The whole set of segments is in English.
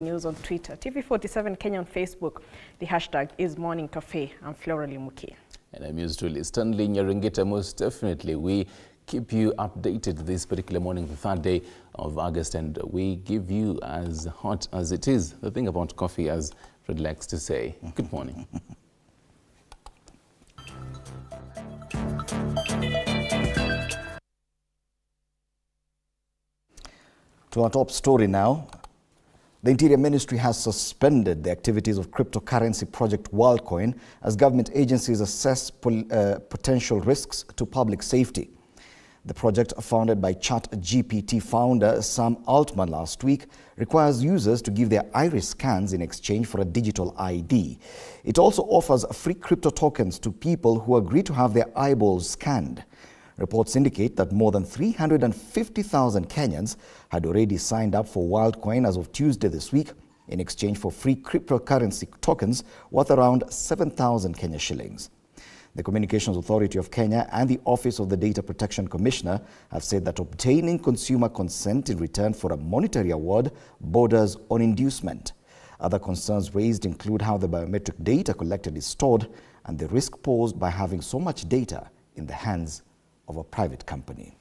News on Twitter, TV47 Kenya on Facebook. The hashtag is Morning Cafe. I'm Flora Limuki. And I'm yours truly, Stanley Nyaringita. Most definitely, we keep you updated this particular morning, the 3rd day of August, and we give you as hot as it is. The thing about coffee, as Fred likes to say. Good morning. To our top story now. The Interior Ministry has suspended the activities of cryptocurrency project WorldCoin as government agencies assess potential risks to public safety. The project, founded by ChatGPT founder Sam Altman last week, requires users to give their iris scans in exchange for a digital ID. It also offers free crypto tokens to people who agree to have their eyeballs scanned. Reports indicate that more than 350,000 Kenyans had already signed up for WorldCoin as of Tuesday this week in exchange for free cryptocurrency tokens worth around 7,000 Kenya shillings. The Communications Authority of Kenya and the Office of the Data Protection Commissioner have said that obtaining consumer consent in return for a monetary award borders on inducement. Other concerns raised include how the biometric data collected is stored and the risk posed by having so much data in the hands of a private company.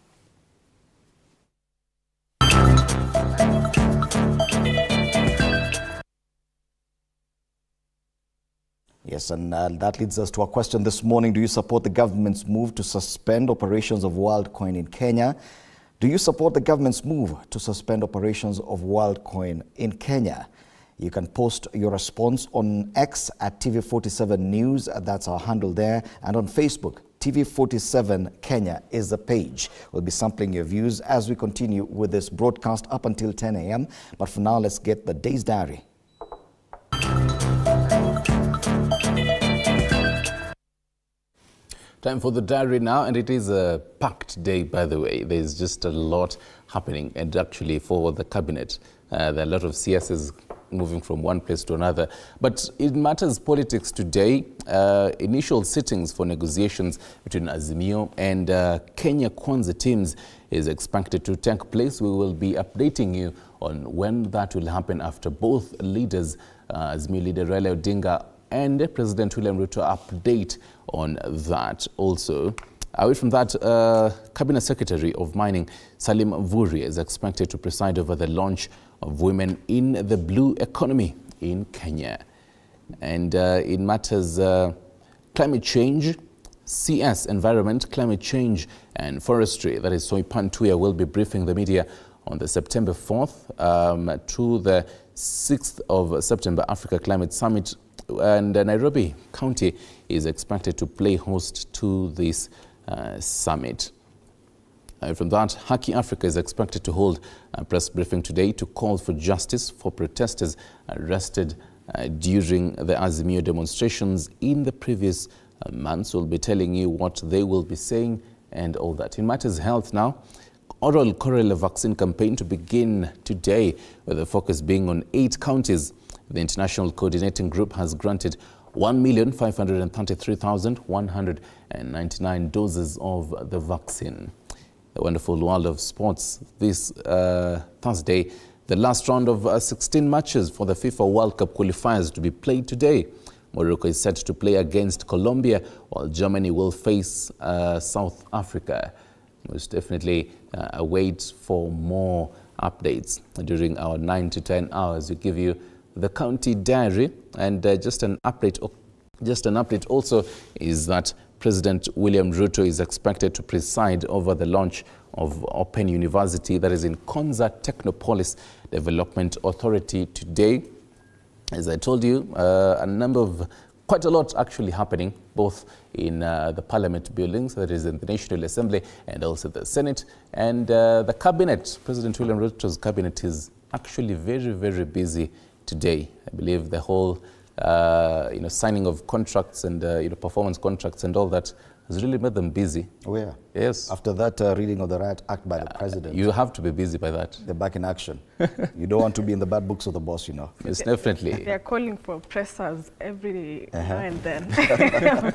Yes, and that leads us to our question this morning. Do you support the government's move to suspend operations of WorldCoin in Kenya? Do you support the government's move to suspend operations of WorldCoin in Kenya? You can post your response on X at TV47 News. That's our handle there. And on Facebook, TV47 Kenya is the page. We'll be sampling your views as we continue with this broadcast up until 10 a.m. But for now, let's get the day's diary. Time for the diary now, and it is a packed day, by the way. There's just a lot happening, and actually for the cabinet, there are a lot of CSs moving from one place to another. But it matters politics today. Initial sittings for negotiations between Azimio and Kenya Kwanza teams is expected to take place. We will be updating you on when that will happen after both leaders, Azimio leader Raila Odinga and President William Ruto, update on that. Also, away from that, Cabinet Secretary of Mining Salim Mvurya is expected to preside over the launch of Women in the Blue Economy in Kenya. And in matters climate change, CS, Environment, Climate Change and Forestry, that is Soipan Tuya, will be briefing the media on the September 4th to the 6th of September Africa Climate Summit, and Nairobi County is expected to play host to this summit. From that, Haki Africa is expected to hold a press briefing today to call for justice for protesters arrested during the Azimio demonstrations in the previous months. We'll be telling you what they will be saying and all that. In matters health now, oral cholera vaccine campaign to begin today, with the focus being on 8 counties. The International Coordinating Group has granted 1,533,199 doses of the vaccine. The wonderful world of sports this Thursday, the last round of 16 matches for the FIFA World Cup qualifiers to be played today. Morocco is set to play against Colombia, while Germany will face South Africa. Most definitely await for more updates during our 9 to 10 hours. We give you the county diary, and just an update also is that President William Ruto is expected to preside over the launch of Open University, that is in Kwanza Technopolis Development Authority today. As I told you, quite a lot actually happening, both in the Parliament buildings, that is in the National Assembly, and also the Senate, and the Cabinet. President William Ruto's Cabinet is actually very, very busy today. I believe the whole signing of contracts and performance contracts and all that has really made them busy. Oh, yeah. Yes. After that reading of the Riot Act by the president, You have to be busy by that. they're back in action. You don't want to be in the bad books of the boss, you know. It's definitely. They're calling for pressers every now and then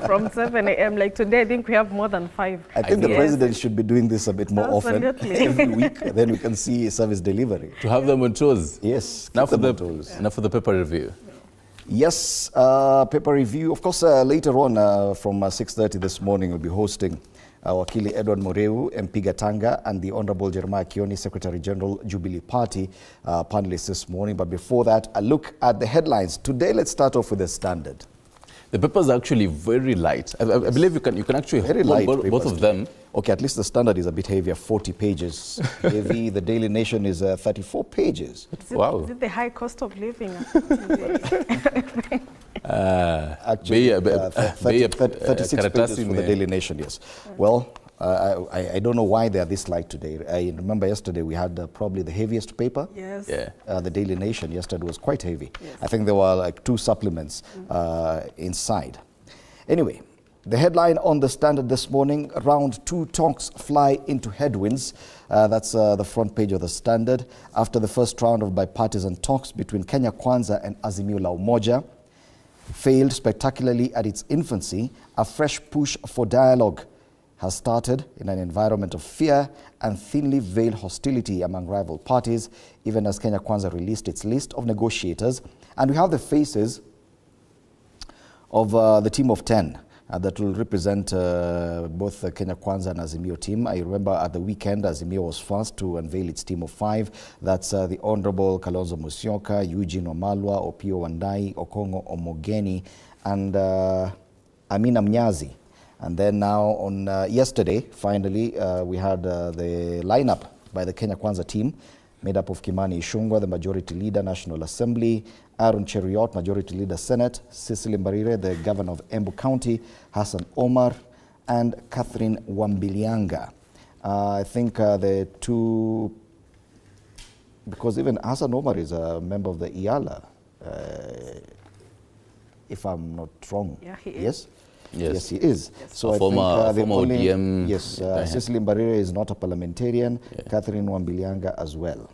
from 7 a.m. Like today, I think we have more than 5. I think the Yes. president should be doing this a bit more often, Absolutely. every week. Then we can see service delivery. To have them on toes. Yes. Now keep for, them the, on toes. now for the paper review. Yes, paper review. Of course, later on from 6:30 this morning, we'll be hosting Wakili Edward Moreu, MP Gatanga, and the Honorable Jeremiah Kioni, Secretary General, Jubilee Party, panelists this morning. But before that, a look at the headlines. Today, let's start off with the Standard. The papers are actually very light. I believe you can actually Very hold light both papers. of them. Okay, at least the Standard is a bit heavier, 40 pages. Heavy. The Daily Nation is 34 pages. Wow. Is it the high cost of living? Actually, Bei- 36 pages karatasi for the Daily Nation, yes. Well, I don't know why they are this light today. I remember yesterday we had probably the heaviest paper. Yes. Yeah. The Daily Nation yesterday was quite heavy. Yes. I think there were like 2 supplements inside. Anyway, the headline on the Standard this morning, round 2 talks fly into headwinds. That's the front page of the Standard. After the first round of bipartisan talks between Kenya Kwanza and Azimio la Umoja failed spectacularly at its infancy, a fresh push for dialogue has started in an environment of fear and thinly veiled hostility among rival parties, even as Kenya Kwanza released its list of negotiators. And we have the faces of the team of 10 that will represent both the Kenya Kwanza and Azimio team. I remember at the weekend, Azimio was first to unveil its team of 5. That's the Honorable Kalonzo Musyoka, Eugene Wamalwa, Opiyo Wandayi, Okongo Omogeni, and Amina Mnyazi. And then now on yesterday, finally, we had the lineup by the Kenya Kwanza team, made up of Kimani Ichung'wah, the Majority Leader, National Assembly, Aaron Cheruiyot, Majority Leader, Senate, Cecily Mbarire, the Governor of Embu County, Hassan Omar, and Catherine Wambilianga. I think the two, because even Hassan Omar is a member of the IALA, if I'm not wrong. Yeah, he is. Yes? Yes. Yes, he is. Yes. So A I former think the only, ODM. yes, Cecily Mbarire is not a parliamentarian. Yeah. Catherine Wambilianga as well.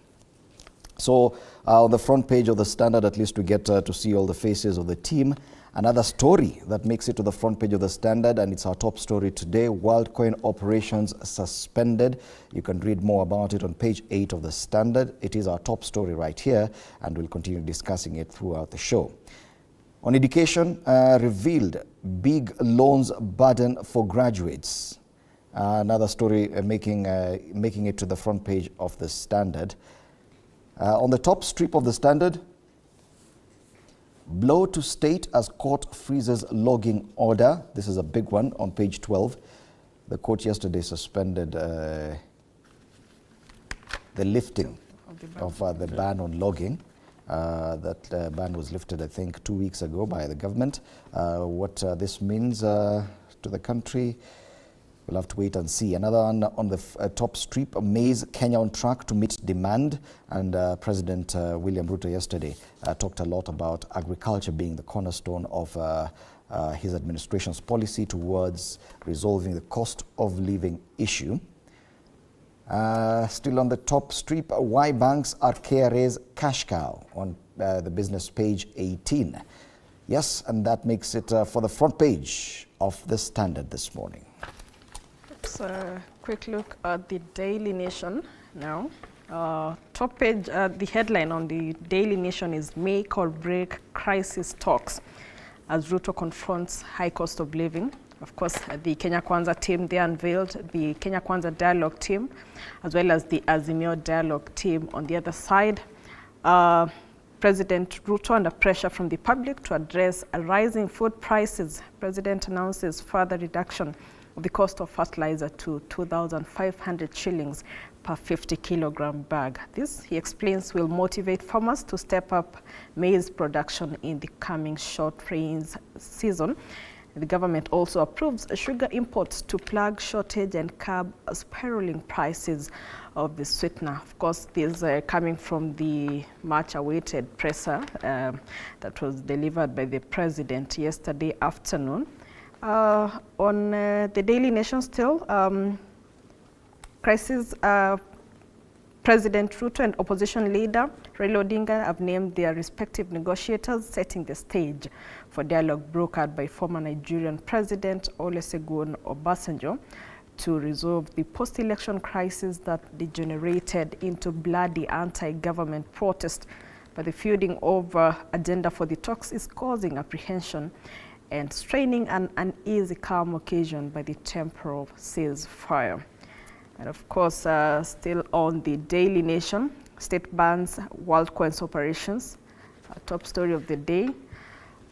So on the front page of the Standard, at least we get to see all the faces of the team. Another story that makes it to the front page of the Standard, and it's our top story today: WorldCoin operations suspended. You can read more about it on page 8 of the Standard. It is our top story right here, and we'll continue discussing it throughout the show. On education, revealed big loans burden for graduates. Another story making it to the front page of the Standard. On the top strip of the Standard, blow to state as court freezes logging order. This is a big one on page 12. The court yesterday suspended the lifting of the ban on logging. That ban was lifted, I think, 2 weeks ago by the government. What this means to the country, we'll have to wait and see. Another one on the top strip, maize Kenya on track to meet demand. And President William Ruto yesterday talked a lot about agriculture being the cornerstone of his administration's policy towards resolving the cost of living issue. Still on the top strip, why banks are KRA's cash cow on the business page 18. Yes, and that makes it for the front page of the Standard this morning. Let's quick look at the Daily Nation now. Top page, the headline on the Daily Nation is Make or Break Crisis Talks as Ruto confronts high cost of living. Of course, the Kenya Kwanza team, they unveiled the Kenya Kwanza Dialogue team, as well as the Azimio Dialogue team on the other side. President Ruto, under pressure from the public to address rising food prices, President announces further reduction of the cost of fertilizer to 2,500 shillings per 50 kilogram bag. This, he explains, will motivate farmers to step up maize production in the coming short rains season. The government also approves sugar imports to plug shortage and curb spiraling prices of the sweetener. Of course, this is coming from the much-awaited presser that was delivered by the president yesterday afternoon. On the Daily Nation still, crisis, President Ruto and opposition leader Raila Odinga have named their respective negotiators, setting the stage for dialogue brokered by former Nigerian President Olusegun Obasanjo to resolve the post-election crisis that degenerated into bloody anti-government protest. But the feuding over agenda for the talks is causing apprehension and straining an uneasy calm occasion by the temporal ceasefire. And of course, still on the Daily Nation, state bans WorldCoin's operations, top story of the day.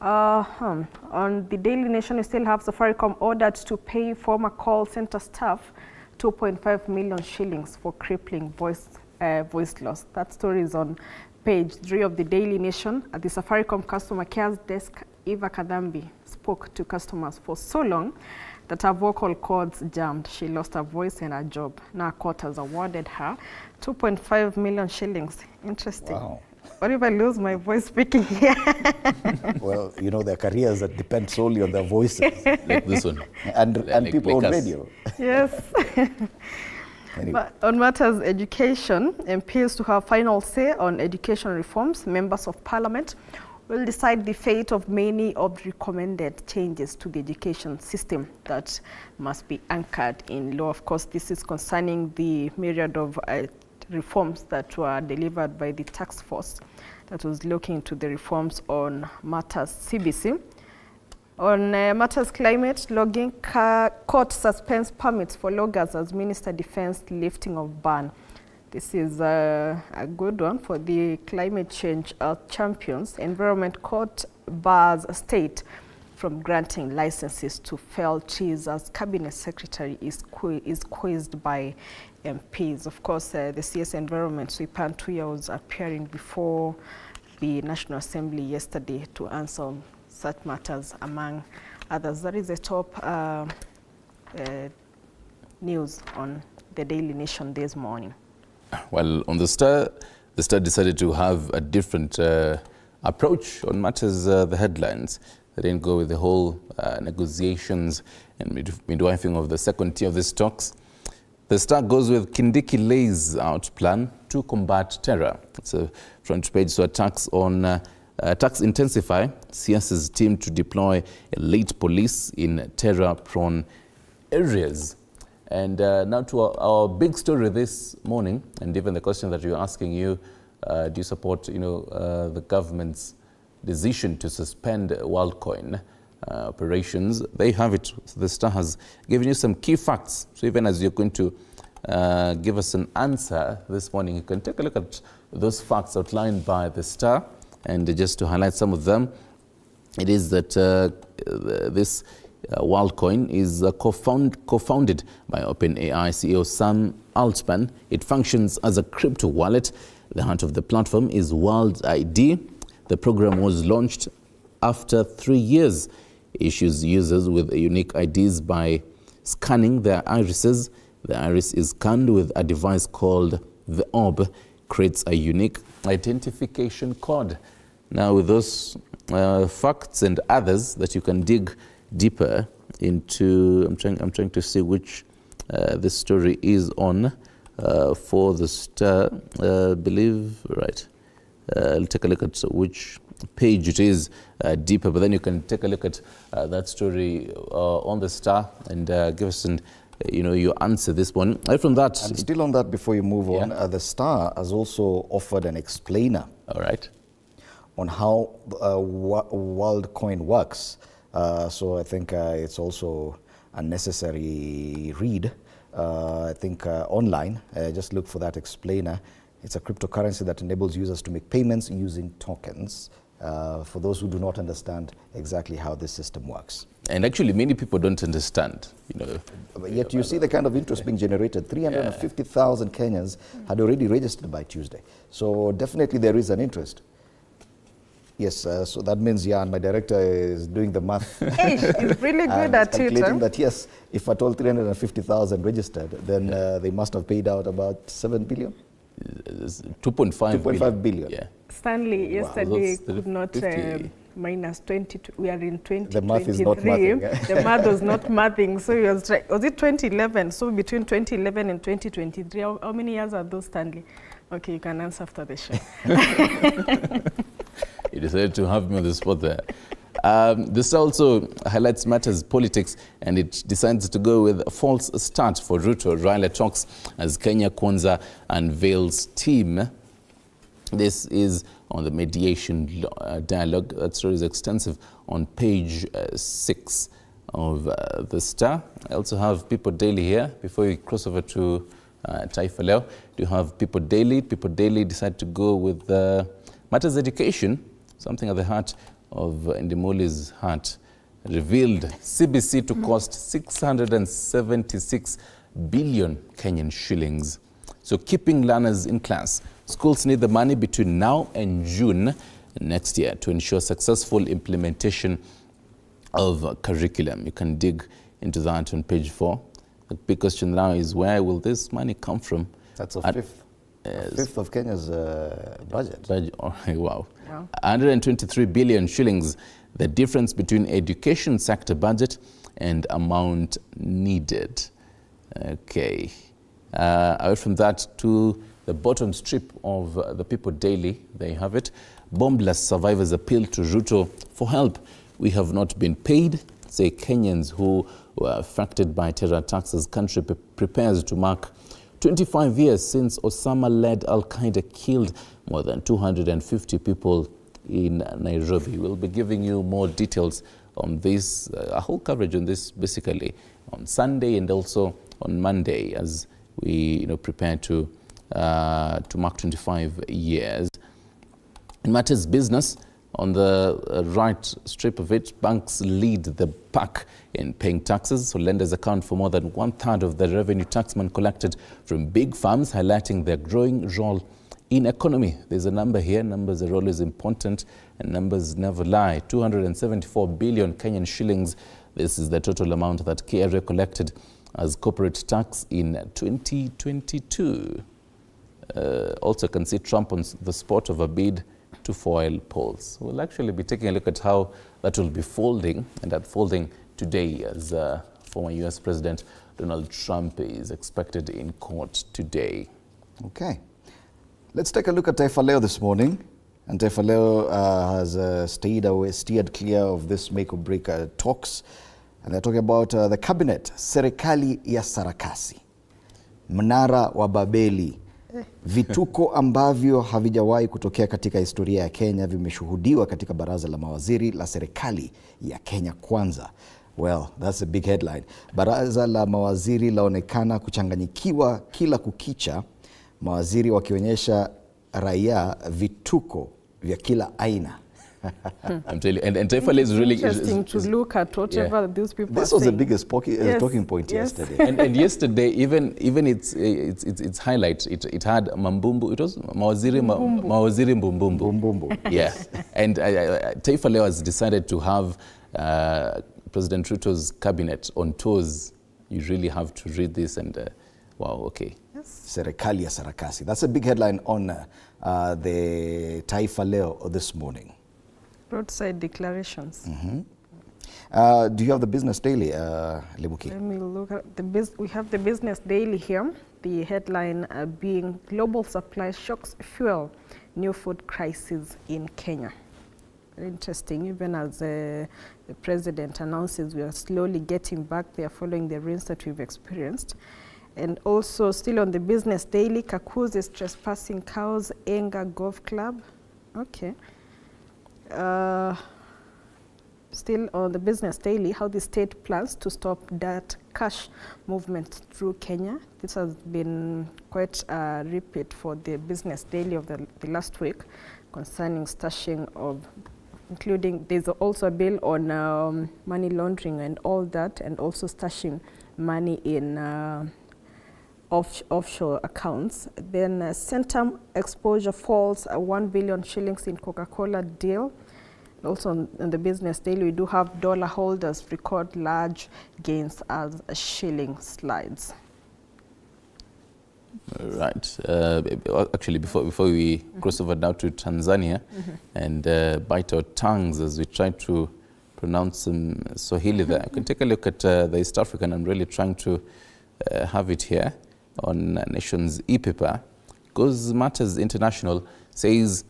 On the Daily Nation, we still have Safaricom ordered to pay former call center staff 2.5 million shillings for crippling voice loss. That story is on page 3 of the Daily Nation. At the Safaricom customer care desk, Eva Kadambi spoke to customers for so long that her vocal cords jammed. She lost her voice and her job. Now court has awarded her 2.5 million shillings. Interesting. Wow. What if I lose my voice speaking here? Well, you know, there are careers that depend solely on their voices. Like this one. and Like people on us. radio. Yes. Anyway. But on matters education, MPs to have final say on education reforms. Members of Parliament will decide the fate of many of the recommended changes to the education system that must be anchored in law. Of course, this is concerning the myriad of reforms that were delivered by the task force that was looking into the reforms on matters CBC. On matters climate, logging, court suspends permits for loggers as Minister defends lifting of ban. This is a good one for the climate change champions. Environment Court bars state from granting licenses to fell trees as Cabinet Secretary is quizzed by MPs. Of course, the CS Environment Sweepan Tuya was appearing before the National Assembly yesterday to answer such matters, among others. That is the top news on the Daily Nation this morning. Well, on the Star decided to have a different approach on matters, the headlines. They didn't go with the whole negotiations and midwifing of the second tier of these talks. The Star goes with Kindiki lays out plan to combat terror. It's a front page, so attacks intensify. CS's team to deploy elite police in terror-prone areas. And now to our big story this morning, and even the question that you're asking do you support, the government's decision to suspend WorldCoin operations? They have it. So the Star has given you some key facts. So even as you're going to give us an answer this morning, you can take a look at those facts outlined by the Star. And just to highlight some of them, it is that this WorldCoin is co-founded by OpenAI CEO Sam Altman. It functions as a crypto wallet. The heart of the platform is World ID. The program was launched after 3 years. Issues users with unique IDs by scanning their irises. The iris is scanned with a device called the orb, creates a unique identification code. Now, with those facts and others that you can dig deeper into, I'm trying to see which this story is on for the Star. Believe right. I'll take a look at which page it is deeper, but then you can take a look at that story on the Star and give us your answer this one. Right from that. And still on that, before you move on, the Star has also offered an explainer. All right. On how WorldCoin works. So I think it's also a necessary read. I think online, just look for that explainer. It's a cryptocurrency that enables users to make payments using tokens. For those who do not understand exactly how this system works. And actually, many people don't understand, But yet you see the kind of interest being generated. 350,000 Kenyans had already registered by Tuesday. So definitely there is an interest. Yes, so that means, and my director is doing the math. He's really good at it. Calculating that, yes, if at all 350,000 registered, then they must have paid out about 7 billion? 2.5 billion. Yeah. Stanley yesterday Wow, could not minus 20, we are in 2023. The math is not mathing. The math was not mathing. So was it 2011? So between 2011 and 2023, how many years are those, Stanley? Okay, you can answer after the show. You decided to have me on the spot there. This also highlights matters politics, and it decides to go with a false start for Ruto. Raila talks as Kenya Kwanza unveils team. This is on the mediation dialogue. That story is extensive on page 6 of the Star. I also have People Daily here. Before we cross over to Taifa Leo, do you have People Daily? People Daily decided to go with matters education, something at the heart of Ndimoli's heart. Revealed CBC to cost 676 billion Kenyan shillings. So keeping learners in class. Schools need the money between now and June next year to ensure successful implementation of curriculum. You can dig into that on page 4. The big question now is, where will this money come from? That's a fifth. Yes. A fifth of Kenya's budget. Oh, wow. Yeah. 123 billion shillings, the difference between education sector budget and amount needed. Okay. Away from that to the bottom strip of the People Daily, there you have it. Bombless survivors appeal to Ruto for help. We have not been paid, say Kenyans who were affected by terror attacks as country prepares to mark 25 years since Osama-led Al-Qaeda killed more than 250 people in Nairobi. We'll be giving you more details on this, a whole coverage on this basically on Sunday and also on Monday as we prepare to mark 25 years. In matters business, on the right strip of it, banks lead the pack in paying taxes. So lenders account for more than 1/3 of the revenue taxman collected from big firms, highlighting their growing role in economy. There's a number here. Numbers are always important and numbers never lie. 274 billion Kenyan shillings. This is the total amount that KRA collected as corporate tax in 2022. Also can see Trump on the spot of a bid to foil polls. We'll actually be taking a look at how that will be folding and unfolding today as former US President Donald Trump is expected in court today. Okay. Let's take a look at Taifa Leo this morning. And Taifa Leo has steered clear of this make or break talks. And they're talking about the cabinet, serikali ya sarakasi, mnara wa Babeli. Vituko ambavyo havijawahi kutokea katika historia ya Kenya vimeshuhudiwa katika baraza la mawaziri la serikali ya Kenya Kwanza. Well, that's a big headline. Baraza la mawaziri laonekana kuchanganyikiwa kila kukicha, mawaziri wakionyesha raia vituko vya kila aina. I'm telling you, and Taifa is really interesting to look at whatever these people This was the biggest talking point yesterday. And yesterday, even its highlight, it had Mambumbu. It was Mawaziri Mbumbumbu. Yeah, and Taifa Leo has decided to have President Ruto's cabinet on tours. You really have to read this and wow, okay. Serikali ya sarakasi. That's a big headline on the Taifa Leo this morning. Roadside declarations. Mm-hmm. Do you have the Business Daily, Libuki? Let me look at we have the Business Daily here. The headline being Global Supply Shocks Fuel New Food Crisis in Kenya. Very interesting, even as the President announces we are slowly getting back there following the rains that we've experienced. And also still on the Business Daily, Kakuzi is trespassing cows, Enga Golf Club. Okay. Still on the Business Daily, how the state plans to stop dirt cash movement through Kenya. This has been quite a repeat for the Business Daily of the last week concerning stashing of, including, there's also a bill on money laundering and all that, and also stashing money in offshore accounts. Then Centum exposure falls 1 billion shillings in Coca-Cola deal. Also on the Business Daily, we do have dollar holders record large gains as a shilling slides. Right. Actually, before we cross over now to Tanzania and bite our tongues as we try to pronounce some Swahili there, I can take a look at the East African. I'm really trying to have it here on Nation's e-paper. Because Matters International says,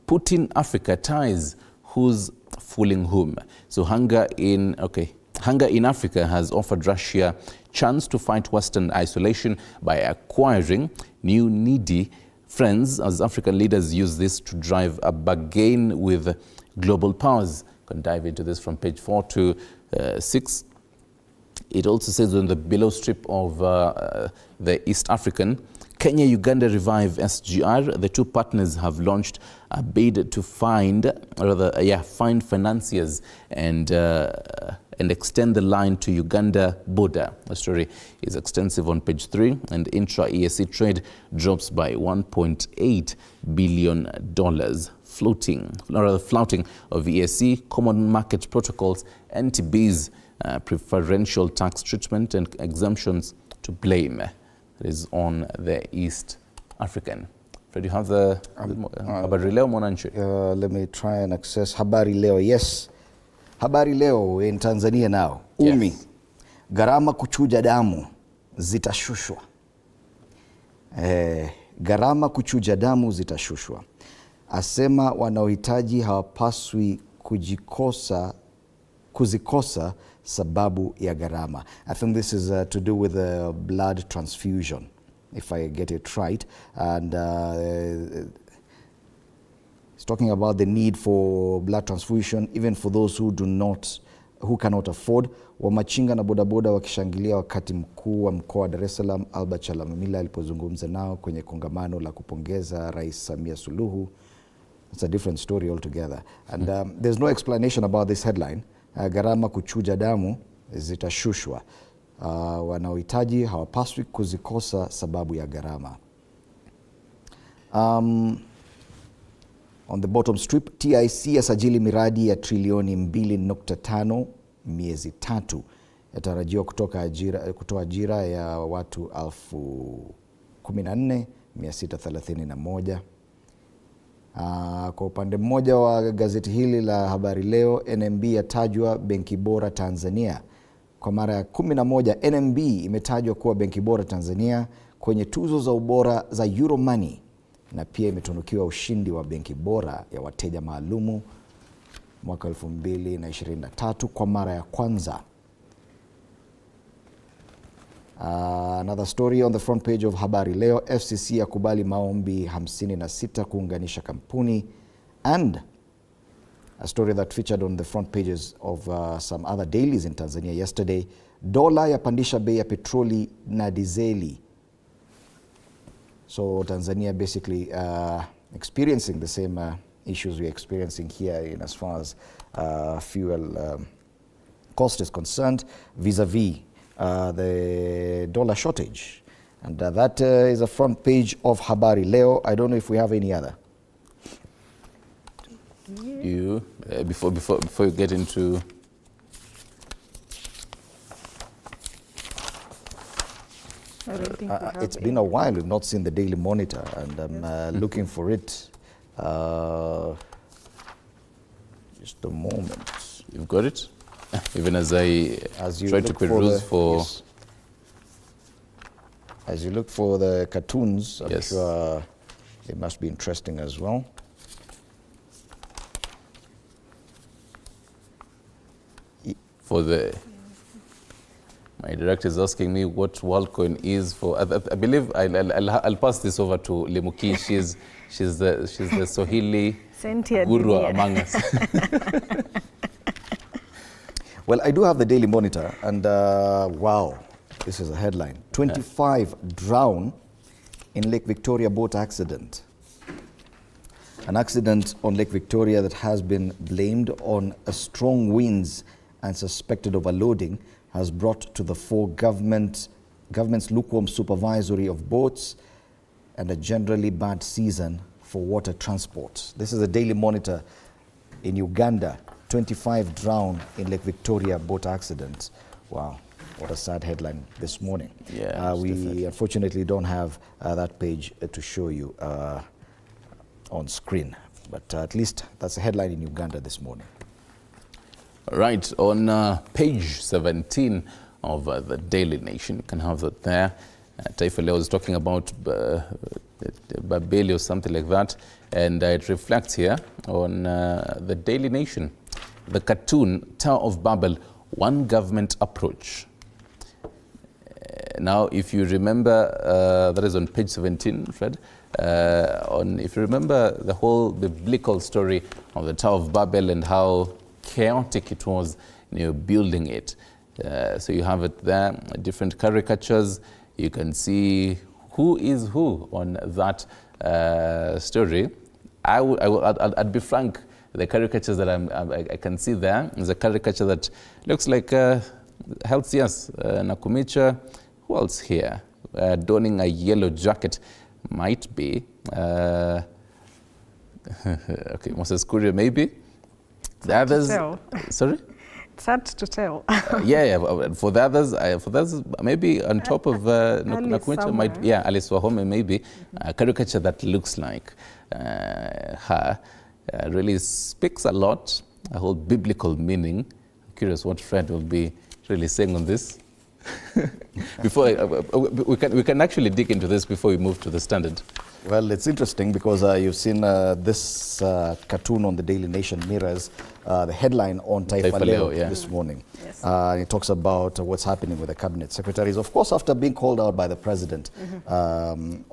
Putin Africa ties who's fooling whom. So hunger in Africa has offered Russia chance to fight Western isolation by acquiring new needy friends as African leaders use this to drive a bargain with global powers. Can dive into this from page 4 to 6. It also says on the below strip of the East African, Kenya-Uganda Revive SGR. The two partners have launched a bid to find financiers and extend the line to Uganda border. The story is extensive on page 3, and intra-EAC trade drops by $1.8 billion. Flouting of EAC, common market protocols, NTB's preferential tax treatment and exemptions to blame. That is on the East African. Fred, you have the Habari Leo Mwananchi? Let me try and access Habari Leo. Yes. Habari Leo in Tanzania now. Umi. Yes. Gharama kuchuja damu zitashushwa. Gharama kuchuja damu zitashushwa. Asema wanaohitaji hawapaswi kuzikosa sababu ya gharama. I think this is to do with blood transfusion, if I get it right. And it's talking about the need for blood transfusion, even for those who cannot afford. Wamachinga na bodaboda wakishangilia wakati mkuu wa mkoa wa Dar es Salaam Albert Chalamila alipozungumza nao kwenye kongamano la kupongeza Rais Samia Suluhu. It's a different story altogether. And there's no explanation about this headline. Gharama kuchuja damu zitashushwa. Wanaohitaji hawapaswi kuzikosa sababu ya gharama. On the bottom strip, TIC yasajili miradi ya trilioni 2.5 miezi 3. Yatarajiwa kutoa ajira ya watu 14,631. Kwa upande mmoja wa gazeti hili la Habari Leo, NMB yatajwa benki bora Tanzania. Kwa mara ya 11, NMB imetajwa kuwa benki bora Tanzania kwenye tuzo za ubora za Euromoney, na pia imetunukiwa ushindi wa benki bora ya wateja maalumu mwaka 2023 kwa mara ya kwanza. Another story on the front page of Habari Leo, FCC yakubali maombi 56 kuunganisha kampuni, and a story that featured on the front pages of some other dailies in Tanzania yesterday. Dola yapandisha bei ya petroli na dizeli. So Tanzania basically experiencing the same issues we're experiencing here in as far as fuel cost is concerned, vis-a-vis the dollar shortage. And that is a front page of Habari Leo. I don't know if we have any other. You before you get into it's been a while we've not seen the Daily Monitor, and I'm looking for it. Just a moment. You've got it? Even as you try to peruse for... Yes. As you look for the cartoons, I'm sure they must be interesting as well. My director is asking me what WorldCoin is for. I believe I'll pass this over to Lemuki. She's the Swahili guru among us. Well, I do have the Daily Monitor, and wow, this is a headline. 25 drown in Lake Victoria boat accident. An accident on Lake Victoria that has been blamed on strong winds and suspected overloading has brought to the fore government's lukewarm supervisory of boats and a generally bad season for water transport. This is a Daily Monitor in Uganda. 25 drown in Lake Victoria boat accident. Wow. What a sad headline this morning. Yeah, we definitely. unfortunately don't have that page to show you on screen, but at least that's a headline in Uganda this morning. Right, on page 17 of the Daily Nation, you can have that there. Taifa Leo is talking about Babeli or something like that, and it reflects here on the Daily Nation. The cartoon, Tower of Babel, one government approach. Now, if you remember, that is on page 17, Fred. If you remember the whole biblical story of the Tower of Babel and how chaotic it was, building it. So you have it there, different caricatures. You can see who is who on that story. I'd be frank. The caricatures that I can see there is a caricature that looks like Healthias, Nakumicha. Who else here? Donning a yellow jacket might be. Okay, Moses Kuria maybe. The others. Sorry? It's hard to tell. Yeah. For the others, maybe on top of Nakumicha might. Yeah, Alice Wahome maybe. A caricature that looks like her. Really speaks a lot, a whole biblical meaning. I'm curious what Fred will be really saying on this. Before we can actually dig into this before we move to the Standard. Well, it's interesting because you've seen this cartoon on the Daily Nation mirrors the headline on Taifa Leo this morning. Yes. It talks about what's happening with the cabinet secretaries. Of course, after being called out by the president on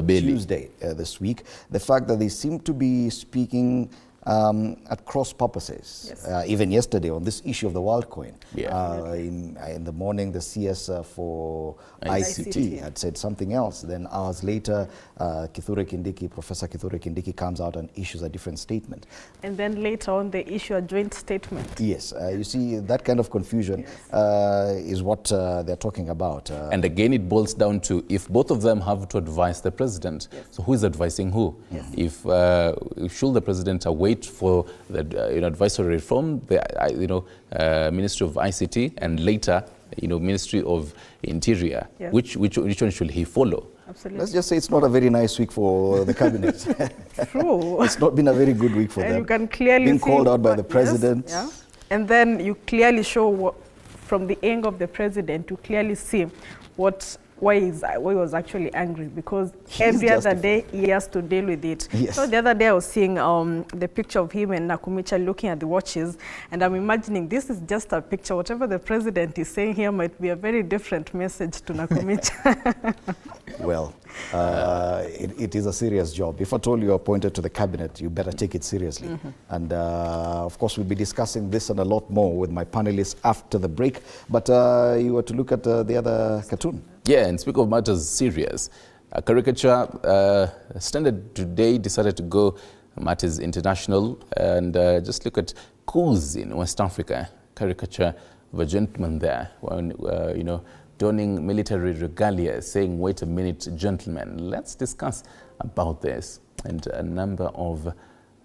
Tuesday this week, the fact that they seem to be speaking at cross purposes. Yes. Even yesterday on this issue of the WorldCoin. Yeah. In the morning, the CS for ICT had said something else. Then hours later, Professor Kithure Kindiki comes out and issues a different statement. And then later on, they issue a joint statement. Yes, you see, that kind of confusion is what they're talking about. And again, it boils down to if both of them have to advise the president. Yes. So who is advising who? Yes. If should the president await for the advisory from the Ministry of ICT and later Ministry of Interior, yes. which one should he follow? Absolutely. Let's just say it's not a very nice week for the cabinet. True. It's not been a very good week for them. You can clearly being see called out by the president. Yes, yeah. And then you clearly show from the angle of the president to clearly see why he was actually angry, because every other day he has to deal with it. Yes. So the other day I was seeing the picture of him and Nakumicha looking at the watches, and I'm imagining this is just a picture. Whatever the president is saying here might be a very different message to Nakumicha. Well, it is a serious job. If at all you are appointed to the cabinet, you better take it seriously. And of course, we'll be discussing this and a lot more with my panelists after the break. But you were to look at the other cartoon. Yeah, and speak of matters serious. A caricature, Standard today decided to go matters international and just look at coups in West Africa. Caricature of a gentleman there, donning military regalia, saying, "Wait a minute, gentlemen, let's discuss about this." And a number of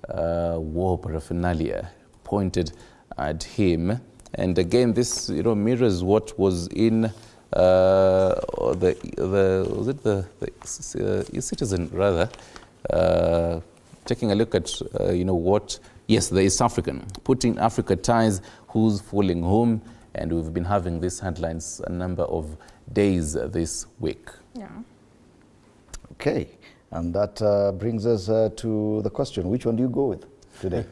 war paraphernalia pointed at him. And again, this mirrors what was in the E-Citizen rather, taking a look at the East African, putting Africa ties, who's falling home, and we've been having these headlines a number of days this week. Yeah. Okay, and that brings us to the question: which one do you go with today?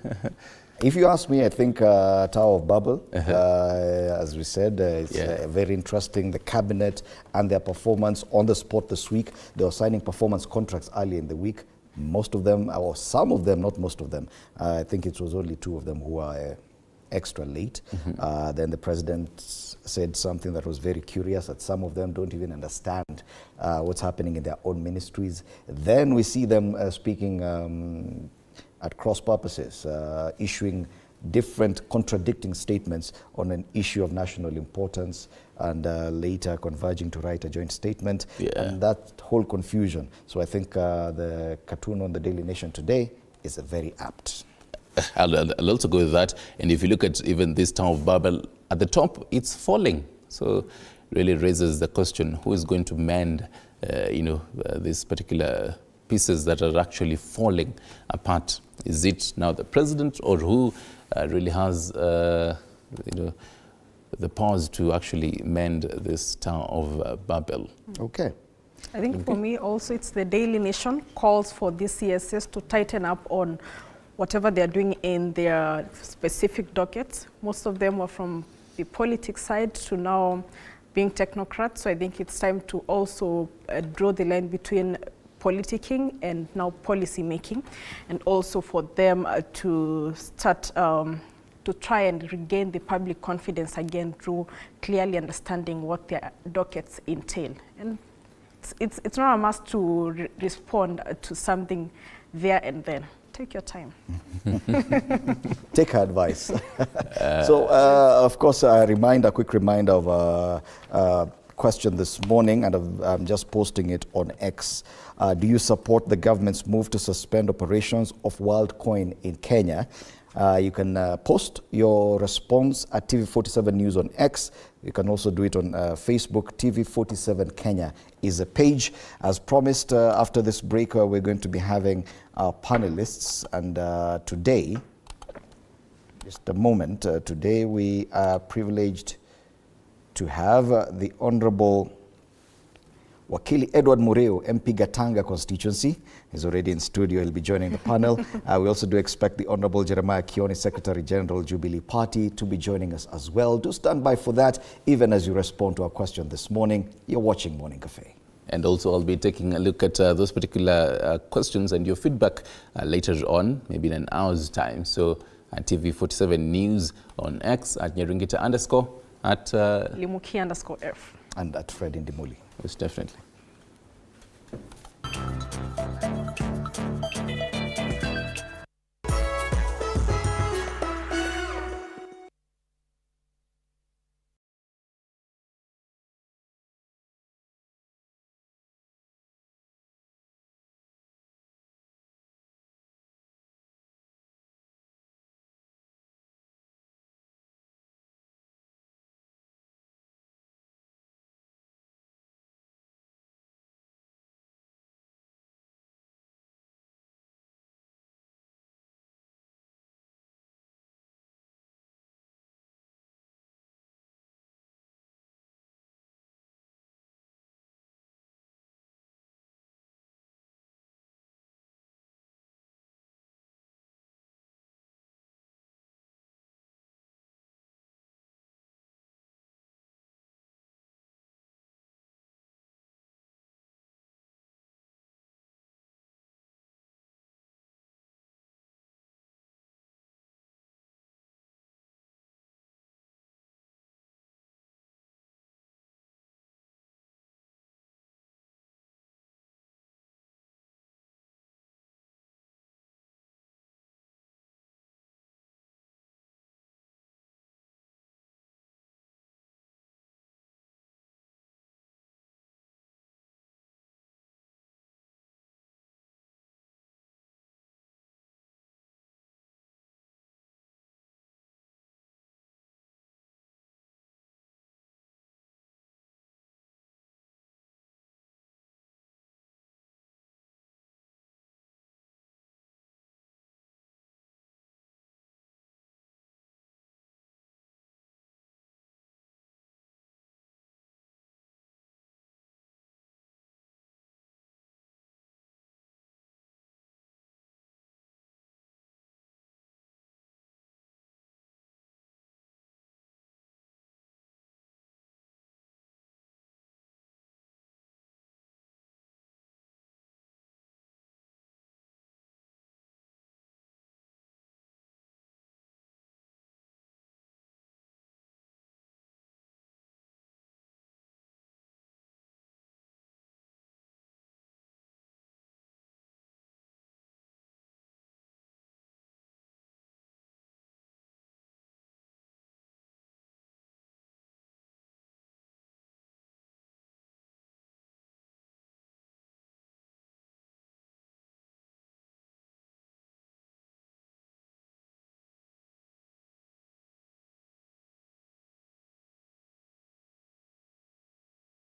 If you ask me, I think Tower of Babel, as we said, it's very interesting. The cabinet and their performance on the spot this week. They were signing performance contracts early in the week. Most of them, or some of them, not most of them, I think it was only 2 of them who are extra late. Then the president said something that was very curious, that some of them don't even understand what's happening in their own ministries. Then we see them speaking at cross purposes, issuing different contradicting statements on an issue of national importance, and later converging to write a joint statement, and that whole confusion. So I think the cartoon on the Daily Nation today is very apt. I'll also go with that. And if you look at even this Tower of Babel, at the top, it's falling. So really raises the question, who is going to mend, these particular pieces that are actually falling apart? Is it now the president, or who really has, the powers to actually mend this Tower of Babel? Okay. I think for me also it's the Daily Nation calls for the CSS to tighten up on whatever they're doing in their specific dockets. Most of them were from the politics side to now being technocrats. So I think it's time to also draw the line between politicking and now policy making, and also for them to start to try and regain the public confidence again through clearly understanding what their dockets entail. And it's not a must to respond to something there and then. Take your time. Take her advice. So, of course, a quick reminder of a question this morning, and I'm just posting it on X. Do you support the government's move to suspend operations of WorldCoin in Kenya? You can post your response at TV47 News on X. You can also do it on Facebook. TV47 Kenya is a page. As promised, after this break, we're going to be having our panelists. And today, just a moment, today we are privileged to have the Honorable Wakili Edward Mureo, MP Gatanga constituency. He's already in studio. He'll be joining the panel. We also do expect the Honorable Jeremiah Kioni, Secretary General, Jubilee Party, to be joining us as well. Do stand by for that, even as you respond to our question this morning. You're watching Morning Cafe. And also I'll be taking a look at those particular questions and your feedback later on, maybe in an hour's time. So at TV47 News on X, at Nyerungita _ at Limuki _F. And at Fred Indimuli. Most definitely.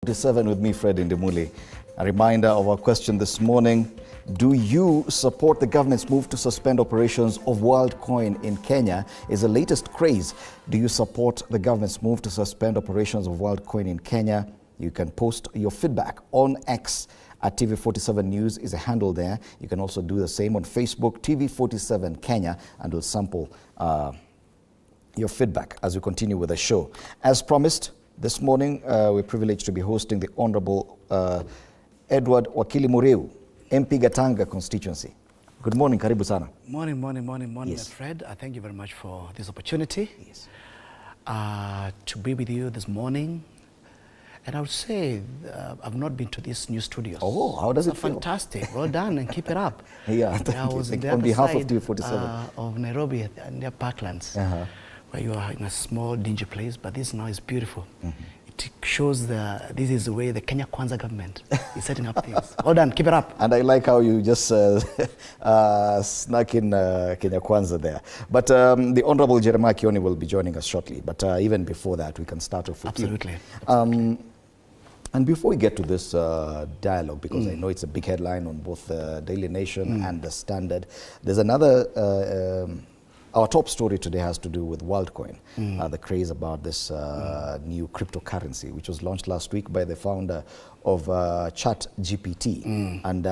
47 with me, Fred Indemule. A reminder of our question this morning. Do you support the government's move to suspend operations of WorldCoin in Kenya? Is the latest craze. Do you support the government's move to suspend operations of WorldCoin in Kenya? You can post your feedback on X at TV47 News is a handle there. You can also do the same on Facebook, TV47 Kenya, and we'll sample your feedback as we continue with the show. As promised, this morning we're privileged to be hosting the Honorable Edward Wakili Mureu, MP Gatanga constituency. Good morning, karibu sana. Morning, yes. Fred. Thank you very much for this opportunity. Yes. To be with you this morning. And I would say I've not been to these new studios. Oh, how does it feel? Fantastic. Well done and keep it up. Yeah, I was on behalf of TV47. Of Nairobi near Parklands, where you are in a small, dingy place, but this now is beautiful. It shows this is the way the Kenya Kwanza government is setting up things. Well done, keep it up. And I like how you just snuck in Kenya Kwanza there. But the Honorable Jeremiah Kioni will be joining us shortly. But even before that, we can start off with Absolutely. And before we get to this dialogue, because I know it's a big headline on both the Daily Nation and the Standard, there's another, our top story today has to do with WorldCoin, the craze about this new cryptocurrency, which was launched last week by the founder of ChatGPT. And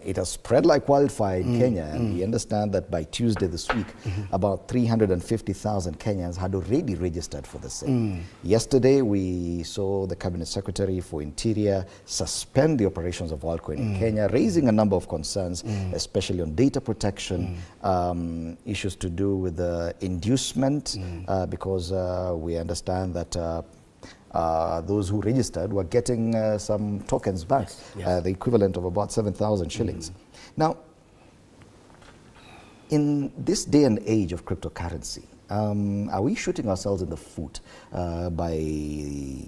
it has spread like wildfire in Kenya, and we understand that by Tuesday this week, about 350,000 Kenyans had already registered for the same. Yesterday, we saw the Cabinet Secretary for Interior suspend the operations of WorldCoin in Kenya, raising a number of concerns, especially on data protection, issues to do with the inducement, because we understand that those who registered were getting some tokens back, the equivalent of about 7,000 shillings. Now, in this day and age of cryptocurrency, are we shooting ourselves in the foot by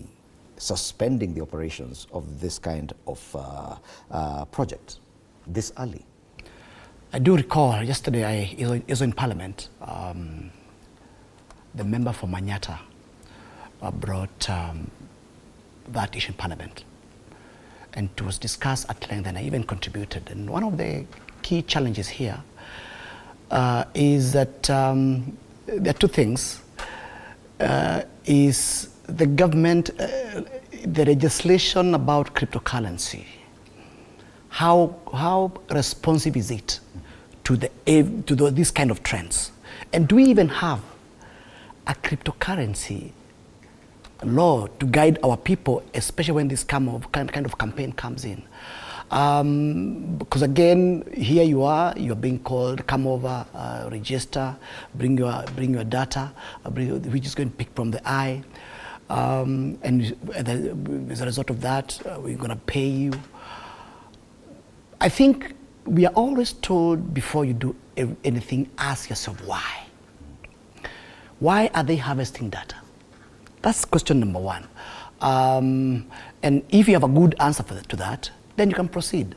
suspending the operations of this kind of project this early? I do recall yesterday I was in Parliament, the member for Manyata brought that issue in Parliament, and it was discussed at length, and I even contributed. And one of the key challenges here is that there are two things. Is the government, the legislation about cryptocurrency, how responsive is it to these kind of trends? And do we even have a cryptocurrency law to guide our people, especially when this kind of campaign comes in? Because again, here you're being called, come over, register, bring your data, which is going to pick from the eye, and as a result of that, we're going to pay you. I think we are always told before you do anything, ask yourself why. Why are they harvesting data? That's question number one. And if you have a good answer to that, then you can proceed.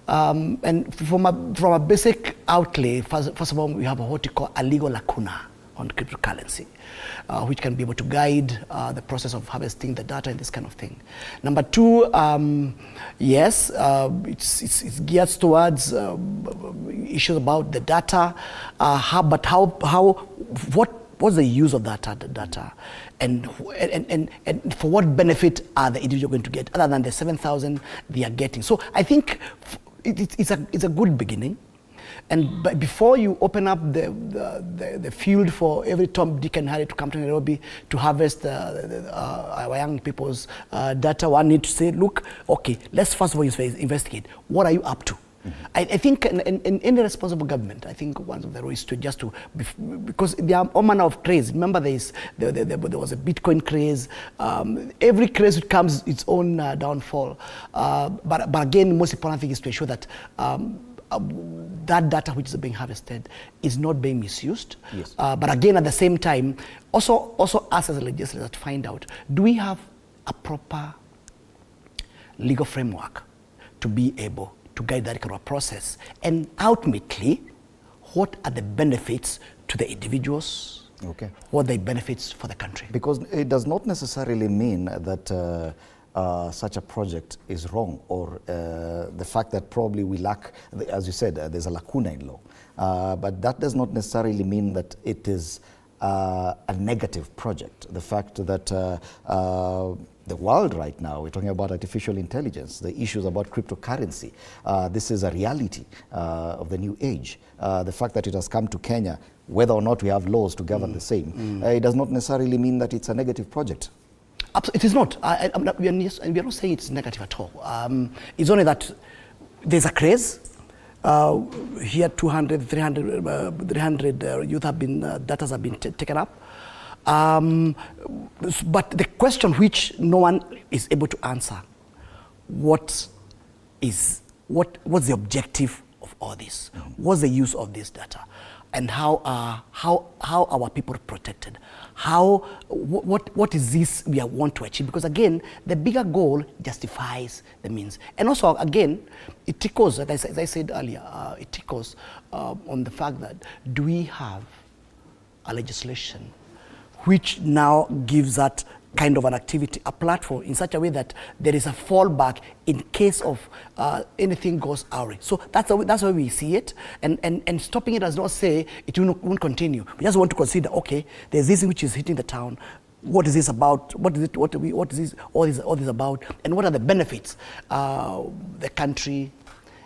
And from a basic outlay, first of all, we have what you call a legal lacuna on cryptocurrency, which can be able to guide the process of harvesting the data and this kind of thing. Number two, yes, it's geared towards issues about the data, what's the use of that data, and for what benefit are the individual going to get other than the 7,000 they are getting? So I think it's a good beginning, but before you open up the field for every Tom, Dick and Harry to come to Nairobi to harvest our young people's data, one need to say, look, okay, let's first of all investigate. What are you up to? I think in any responsible government, I think one of the ways to just to, because there are all manner of craze. Remember there was a Bitcoin craze. Every craze comes its own downfall. But again, the most important thing is to ensure that that data which is being harvested is not being misused. Yes. But again, at the same time, also us as a legislator to find out, do we have a proper legal framework to be able to guide that kind of process, and ultimately, what are the benefits to the individuals Okay. what the benefits for the country. Because it does not necessarily mean that such a project is wrong, or the fact that probably we lack, as you said, there's a lacuna in law. But that does not necessarily mean that it is a negative project. The fact that the world right now, we're talking about artificial intelligence, the issues about cryptocurrency, this is a reality of the new age. The fact that it has come to Kenya, whether or not we have laws to govern the same, it does not necessarily mean that it's a negative project. It is not. We are not saying it's negative at all. It's only that there's a craze. Here 200, 300 youth have been, data have been taken up. But the question which no one is able to answer, what's the objective of all this? What's the use of this data? And how our people are protected? What is this we want to achieve? Because again, the bigger goal justifies the means. And also, again, it tickles, as I said earlier, it tickles on the fact that do we have a legislation which now gives that kind of an activity a platform in such a way that there is a fallback in case of anything goes awry. So that's how we see it, and stopping it does not say it won't continue. We just want to consider, okay, there's this which is hitting the town. What is this about? What is it? What is all this about? And what are the benefits the country,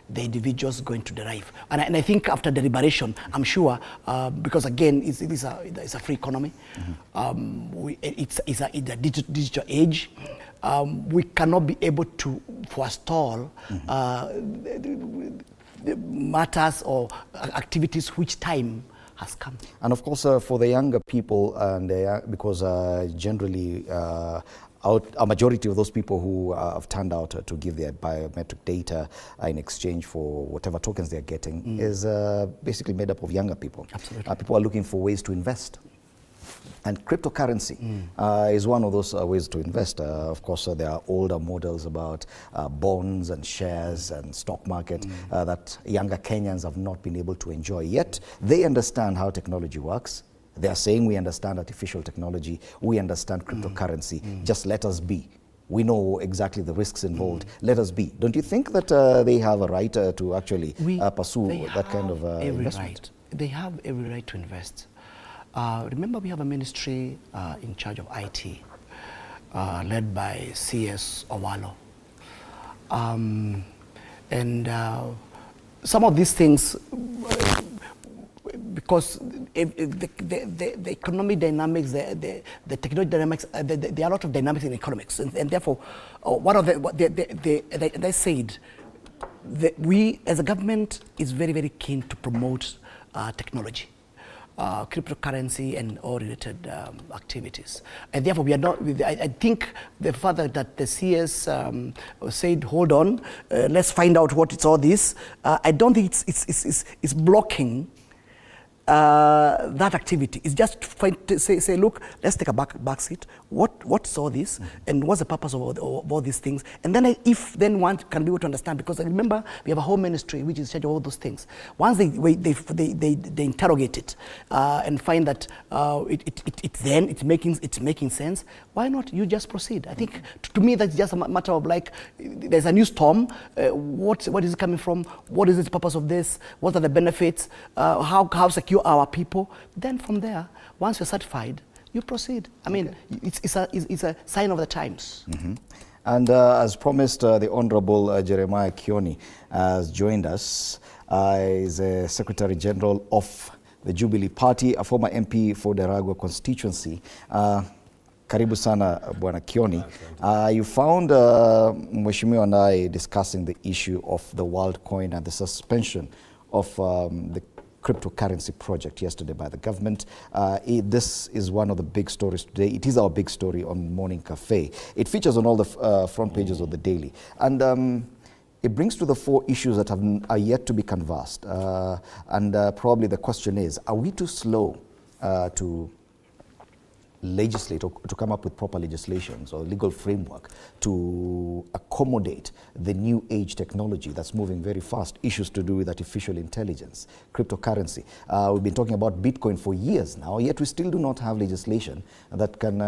the individuals going to derive? And I think after deliberation, I'm sure, because again, it's a free economy. It's a digital age. We cannot be able to forestall the matters or activities which time has come. And of course, for the younger people, and because generally a majority of those people who have turned out to give their biometric data in exchange for whatever tokens they're getting is basically made up of younger people. Absolutely. People are looking for ways to invest. And cryptocurrency is one of those ways to invest. Of course, there are older models about bonds and shares and stock market that younger Kenyans have not been able to enjoy. Yet they understand how technology works. They are saying we understand artificial technology, we understand cryptocurrency, just let us be. We know exactly the risks involved, let us be. Don't you think that they have a right to actually pursue that kind of investment? They have every right to invest. Remember, we have a ministry in charge of IT, led by CS Owalo. Some of these things, because the economic dynamics, the technology dynamics, there are a lot of dynamics in economics, and therefore, they said that we as a government is very, very keen to promote technology, cryptocurrency and all related activities. And therefore, we are not, I think the further that the CS said, hold on, let's find out what it's all this, I don't think it's blocking that activity. Is just to say, look, let's take a back seat. What's all this, and what's the purpose of all these things? And then if one can be able to understand, because I remember we have a whole ministry which is in charge of all those things. Once they interrogate it and find that it's making sense, why not you just proceed? I think to me that's just a matter of like, there's a new storm. What is it coming from? What is the purpose of this? What are the benefits? How secure our people? Then from there, once you're certified, you proceed. I mean, it's a sign of the times. And as promised, the Honorable Jeremiah Kioni has joined us. Is a Secretary General of the Jubilee Party, a former MP for Daragwa constituency. Karibu sana, Bwana Kioni. You found Mheshimiwa and I discussing the issue of the WorldCoin and the suspension of the cryptocurrency project yesterday by the government. This is one of the big stories today. It is our big story on Morning Cafe. It features on all the front pages of the Daily. And it brings to the fore issues that are yet to be canvassed. And probably the question is, are we too slow to legislate or to come up with proper legislations or legal framework to accommodate the new age technology that's moving very fast, issues to do with artificial intelligence, cryptocurrency. We've been talking about Bitcoin for years now, yet we still do not have legislation that can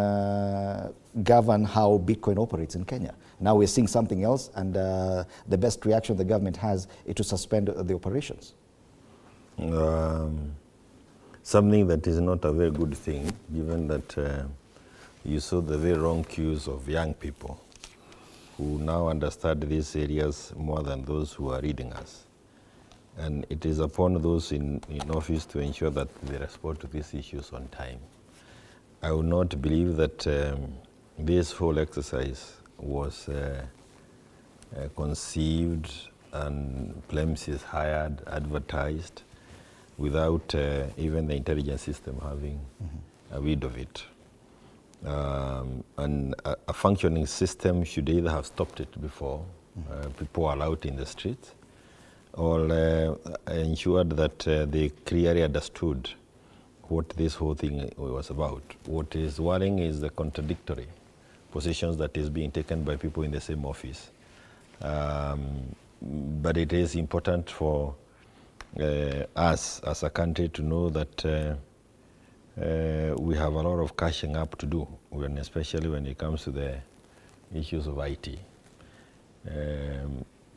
govern how Bitcoin operates in Kenya. Now we're seeing something else, and the best reaction the government has is to suspend the operations. Something that is not a very good thing, given that you saw the very wrong cues of young people who now understand these areas more than those who are reading us. And it is upon those in office to ensure that they respond to these issues on time. I would not believe that this whole exercise was conceived and premises hired, advertised, without even the intelligence system having a read of it. And a functioning system should either have stopped it before people are out in the streets, or ensured that they clearly understood what this whole thing was about. What is worrying is the contradictory positions that is being taken by people in the same office. But it is important for us as a country to know that we have a lot of catching up to do, especially when it comes to the issues of IT.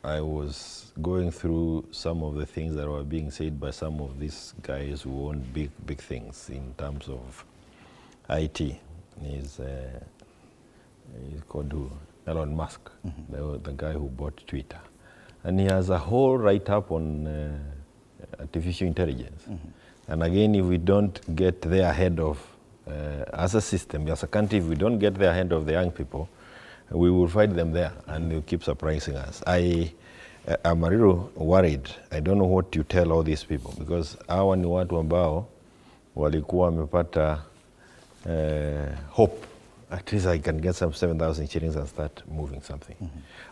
I was going through some of the things that were being said by some of these guys who own big things in terms of IT. He's called Elon Musk, the guy who bought Twitter. And he has a whole write-up on artificial intelligence. And again, if we don't get there ahead of, as a system, as a country, if we don't get there ahead of the young people, we will fight them there and they'll keep surprising us. I'm a little worried. I don't know what you tell all these people, because hawa ni watu ambao walikuwa wamepata hope. At least I can get some 7,000 shillings and start moving something.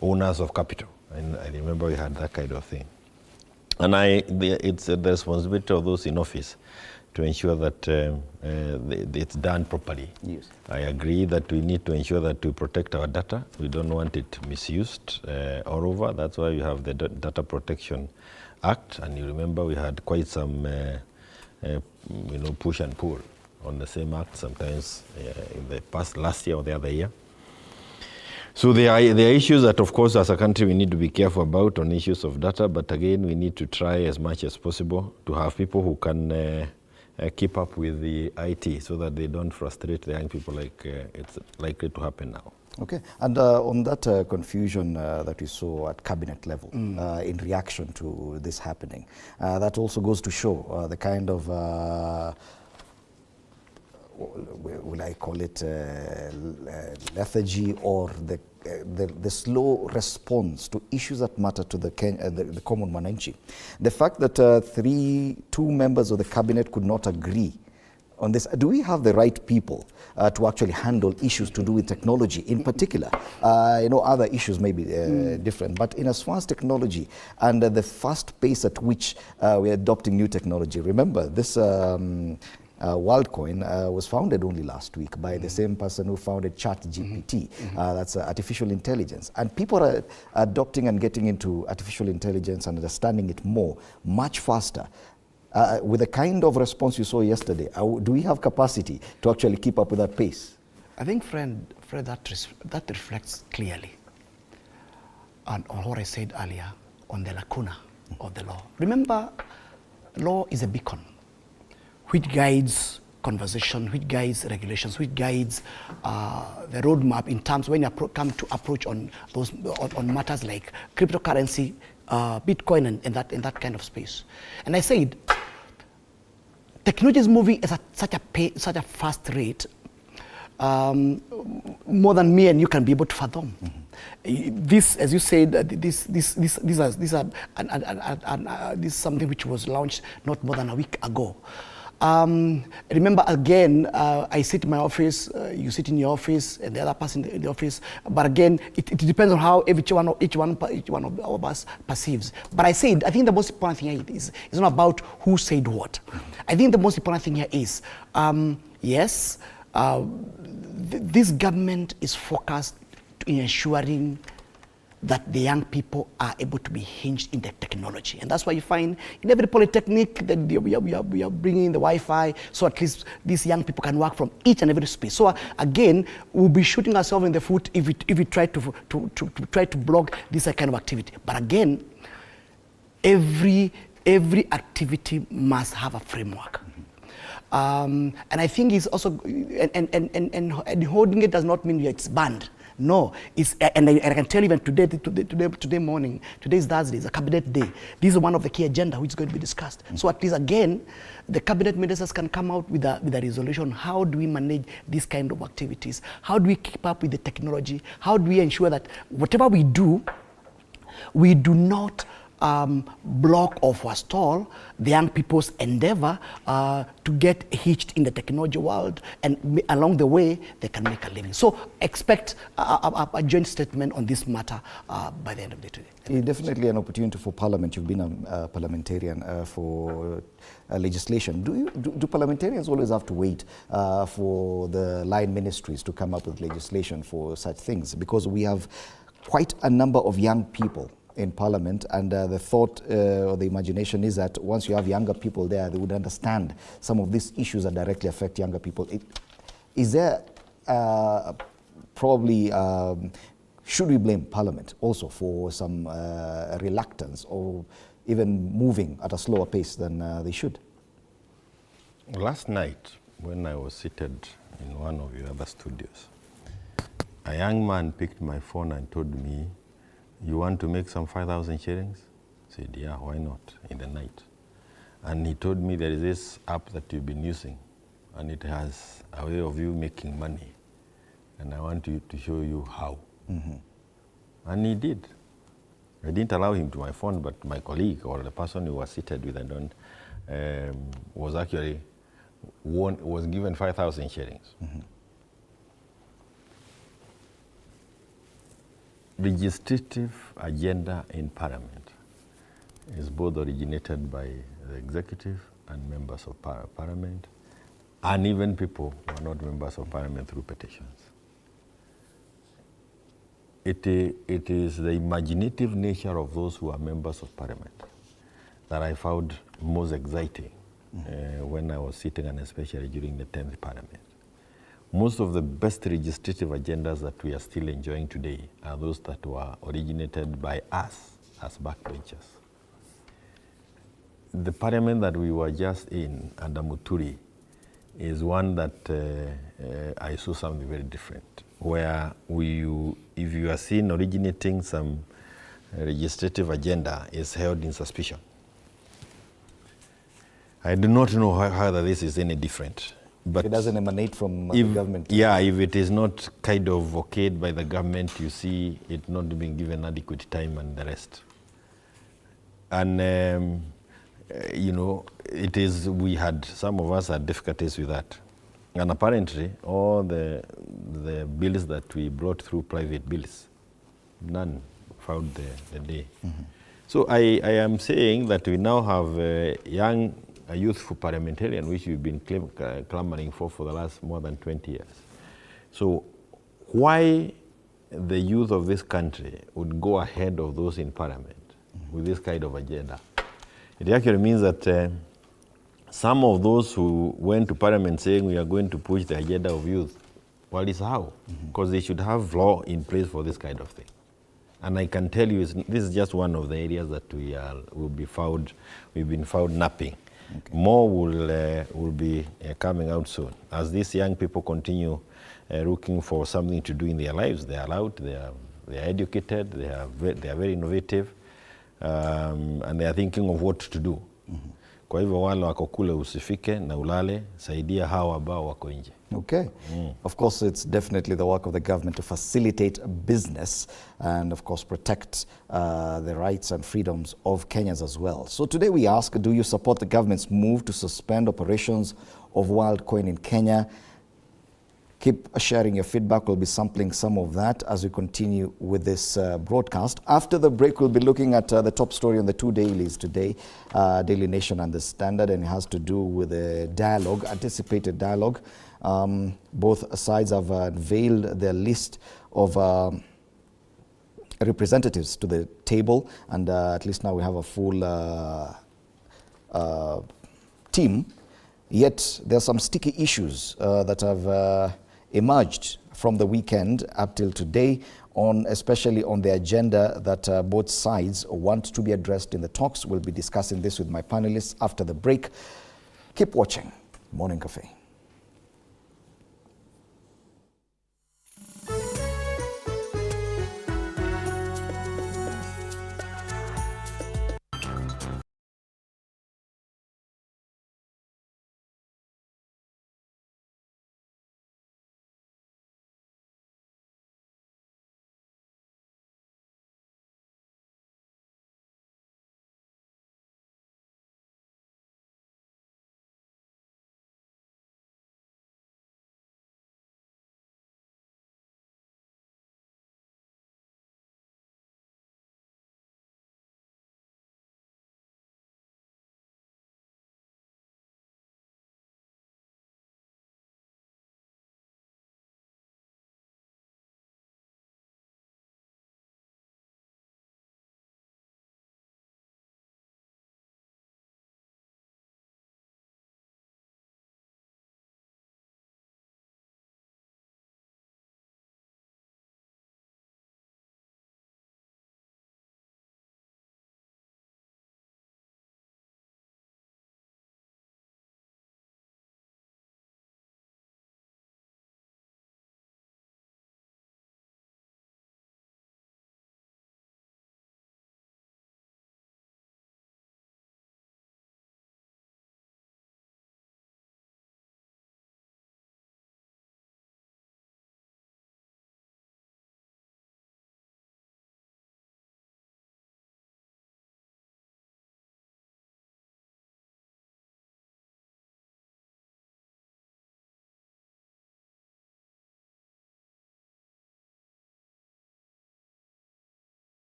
Owners of capital. And I remember we had that kind of thing. And it's the responsibility of those in office to ensure that it's done properly. Yes. I agree that we need to ensure that we protect our data. We don't want it misused all over. That's why we have the Data Protection Act. And you remember we had quite some push and pull on the same act sometimes in the past, last year or the other year. So there are issues that, of course, as a country we need to be careful about on issues of data, but again, we need to try as much as possible to have people who can keep up with the IT so that they don't frustrate the young people like it's likely to happen now. Okay, and on that confusion that we saw at cabinet level in reaction to this happening, that also goes to show the kind of will I call it lethargy or the slow response to issues that matter to the common Mwananchi. The fact that two members of the cabinet could not agree on this, do we have the right people to actually handle issues to do with technology in particular? Other issues may be different, but in as far as technology and the fast pace at which we're adopting new technology. Remember, this WorldCoin was founded only last week by the same person who founded ChatGPT. That's artificial intelligence. And people are adopting and getting into artificial intelligence and understanding it much faster. With the kind of response you saw yesterday, do we have capacity to actually keep up with that pace? I think, Fred, that reflects clearly on what I said earlier on the lacuna of the law. Remember, law is a beacon which guides conversation, which guides regulations, which guides the roadmap in terms when you come to approach on matters like cryptocurrency, Bitcoin, and that kind of space. And I said, technology is moving at such a fast rate, more than me and you can be able to fathom. This, as you said, this is something which was launched not more than a week ago. Remember, again, I sit in my office, you sit in your office, and the other person in the office. But again, it depends on how each one of us perceives. But I said, I think the most important thing here is not about who said what. I think the most important thing here is, yes, this government is focused in ensuring that the young people are able to be hinged in the technology. And that's why you find in every polytechnic that we are bringing in the Wi-Fi, so at least these young people can work from each and every space. So again, we'll be shooting ourselves in the foot if we try to block this kind of activity. But again, every activity must have a framework. And I think it's also, and holding it does not mean it's banned. No, and I can tell you even today morning, today is Thursday, it's a cabinet day. This is one of the key agenda which is going to be discussed. So at least again, the cabinet ministers can come out with a resolution. How do we manage these kind of activities? How do we keep up with the technology? How do we ensure that whatever we do not block or forestall the young people's endeavor to get hitched in the technology world, and along the way they can make a living. So expect a joint statement on this matter by the end of the day today. Definitely an opportunity for Parliament. You've been a parliamentarian for legislation. Do parliamentarians always have to wait for the line ministries to come up with legislation for such things? Because we have quite a number of young people in Parliament, and the thought or the imagination is that once you have younger people there, they would understand some of these issues that directly affect younger people. Is there probably, should we blame Parliament also for some reluctance or even moving at a slower pace than they should? Last night, when I was seated in one of your other studios, a young man picked my phone and told me, "You want to make some 5,000 shillings?" I said, "Yeah, why not?" In the night. And he told me, "There is this app that you've been using, and it has a way of you making money. And I want to show you how." And he did. I didn't allow him to my phone, but my colleague or the person who was seated with was actually was given 5,000 shillings. Legislative agenda in Parliament is both originated by the executive and members of Parliament, and even people who are not members of Parliament through petitions. It is the imaginative nature of those who are members of Parliament that I found most exciting when I was sitting, and especially during the 10th Parliament. Most of the best legislative agendas that we are still enjoying today are those that were originated by us as backbenchers. The Parliament that we were just in under Muturi is one that I saw something very different, where if you are seen originating some legislative agenda, is held in suspicion. I do not know how this is any different. But it doesn't emanate from the government. Yeah, if it is not kind of okayed by the government, you see it not being given adequate time and the rest. And, some of us had difficulties with that. And apparently, all the bills that we brought through private bills, none found the day. So I am saying that we now have a youthful parliamentarian, which we've been clamoring for the last more than 20 years. So why the youth of this country would go ahead of those in Parliament with this kind of agenda? It actually means that some of those who went to Parliament saying we are going to push the agenda of youth, well, it's how? Because they should have law in place for this kind of thing. And I can tell you, this is just one of the areas that we've been found napping. Okay. More will be coming out soon. As these young people continue looking for something to do in their lives, they are out, they are educated, they are very innovative, and they are thinking of what to do. Kwa hivyo wale wako kule usifike na ulale, saidia hawa ambao wako nje. Okay. Of course, it's definitely the work of the government to facilitate business and, of course, protect the rights and freedoms of Kenyans as well. So today we ask, do you support the government's move to suspend operations of WorldCoin in Kenya? Keep sharing your feedback. We'll be sampling some of that as we continue with this broadcast. After the break, we'll be looking at the top story on the two dailies today, Daily Nation and The Standard, and it has to do with the dialogue, anticipated dialogue. Both sides have unveiled their list of representatives to the table, and at least now we have a full team. Yet there are some sticky issues that have emerged from the weekend up till today, especially on the agenda that both sides want to be addressed in the talks. We'll be discussing this with my panelists after the break. Keep watching Morning Cafe.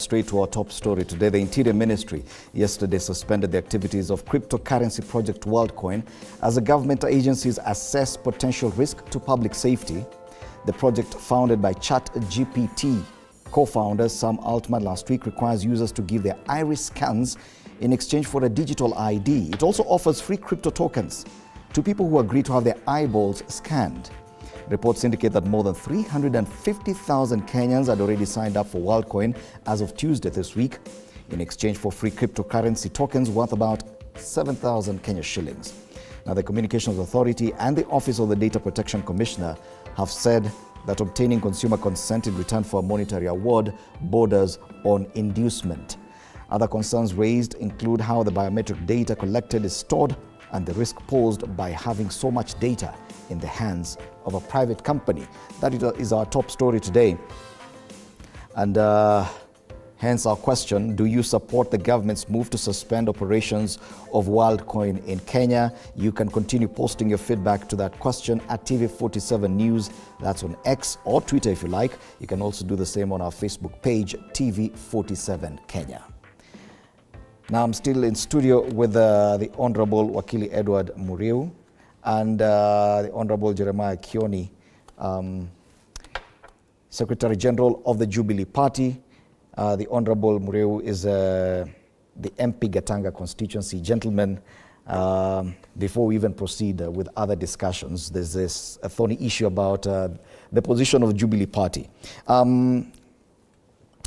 Straight to our top story today. The Interior Ministry yesterday suspended the activities of cryptocurrency project WorldCoin as the government agencies assess potential risk to public safety. The project, founded by ChatGPT co-founder Sam Altman last week, requires users to give their iris scans in exchange for a digital ID. It also offers free crypto tokens to people who agree to have their eyeballs scanned. Reports indicate that more than 350,000 Kenyans had already signed up for WorldCoin as of Tuesday this week in exchange for free cryptocurrency tokens worth about 7,000 Kenya shillings. Now, the Communications Authority and the Office of the Data Protection Commissioner have said that obtaining consumer consent in return for a monetary award borders on inducement. Other concerns raised include how the biometric data collected is stored and the risk posed by having so much data in the hands of a private company. That is our top story today. And hence our question, do you support the government's move to suspend operations of WorldCoin in Kenya? You can continue posting your feedback to that question at TV47 News. That's on X or Twitter if you like. You can also do the same on our Facebook page, TV47 Kenya. Now I'm still in studio with the Honorable Wakili Edward Muriu and the Honorable Jeremiah Kioni, Secretary General of the Jubilee Party. The Honorable Muriu is the MP Gatanga constituency. Gentlemen, before we even proceed with other discussions, there's this thorny issue about the position of the Jubilee Party.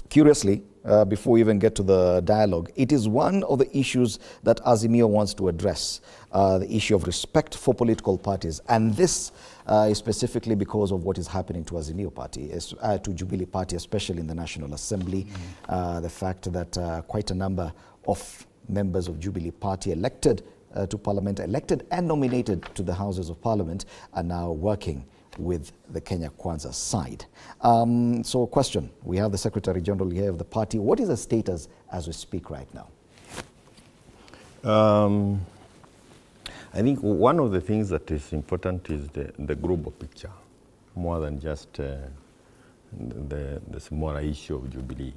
Curiously, before we even get to the dialogue, it is one of the issues that Azimio wants to address, the issue of respect for political parties. And this is specifically because of what is happening to Azimio Party, to Jubilee Party, especially in the National Assembly. The fact that quite a number of members of Jubilee Party elected to Parliament, elected and nominated to the Houses of Parliament, are now working with the Kenya Kwanza side. So question, we have the Secretary General here of the party. What is the status as we speak right now? I think one of the things that is important is the global picture, more than just the smaller issue of Jubilee.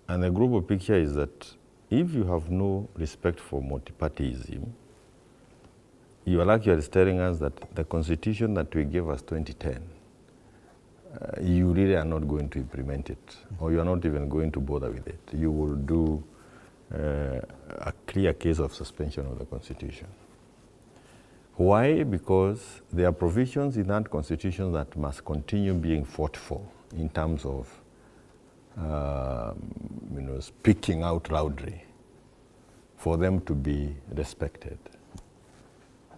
And the global picture is that if you have no respect for multipartyism, you are actually telling us that the constitution that we gave us 2010, you really are not going to implement it, or you are not even going to bother with it. You will do a clear case of suspension of the constitution. Why? Because there are provisions in that constitution that must continue being fought for in terms of speaking out loudly for them to be respected.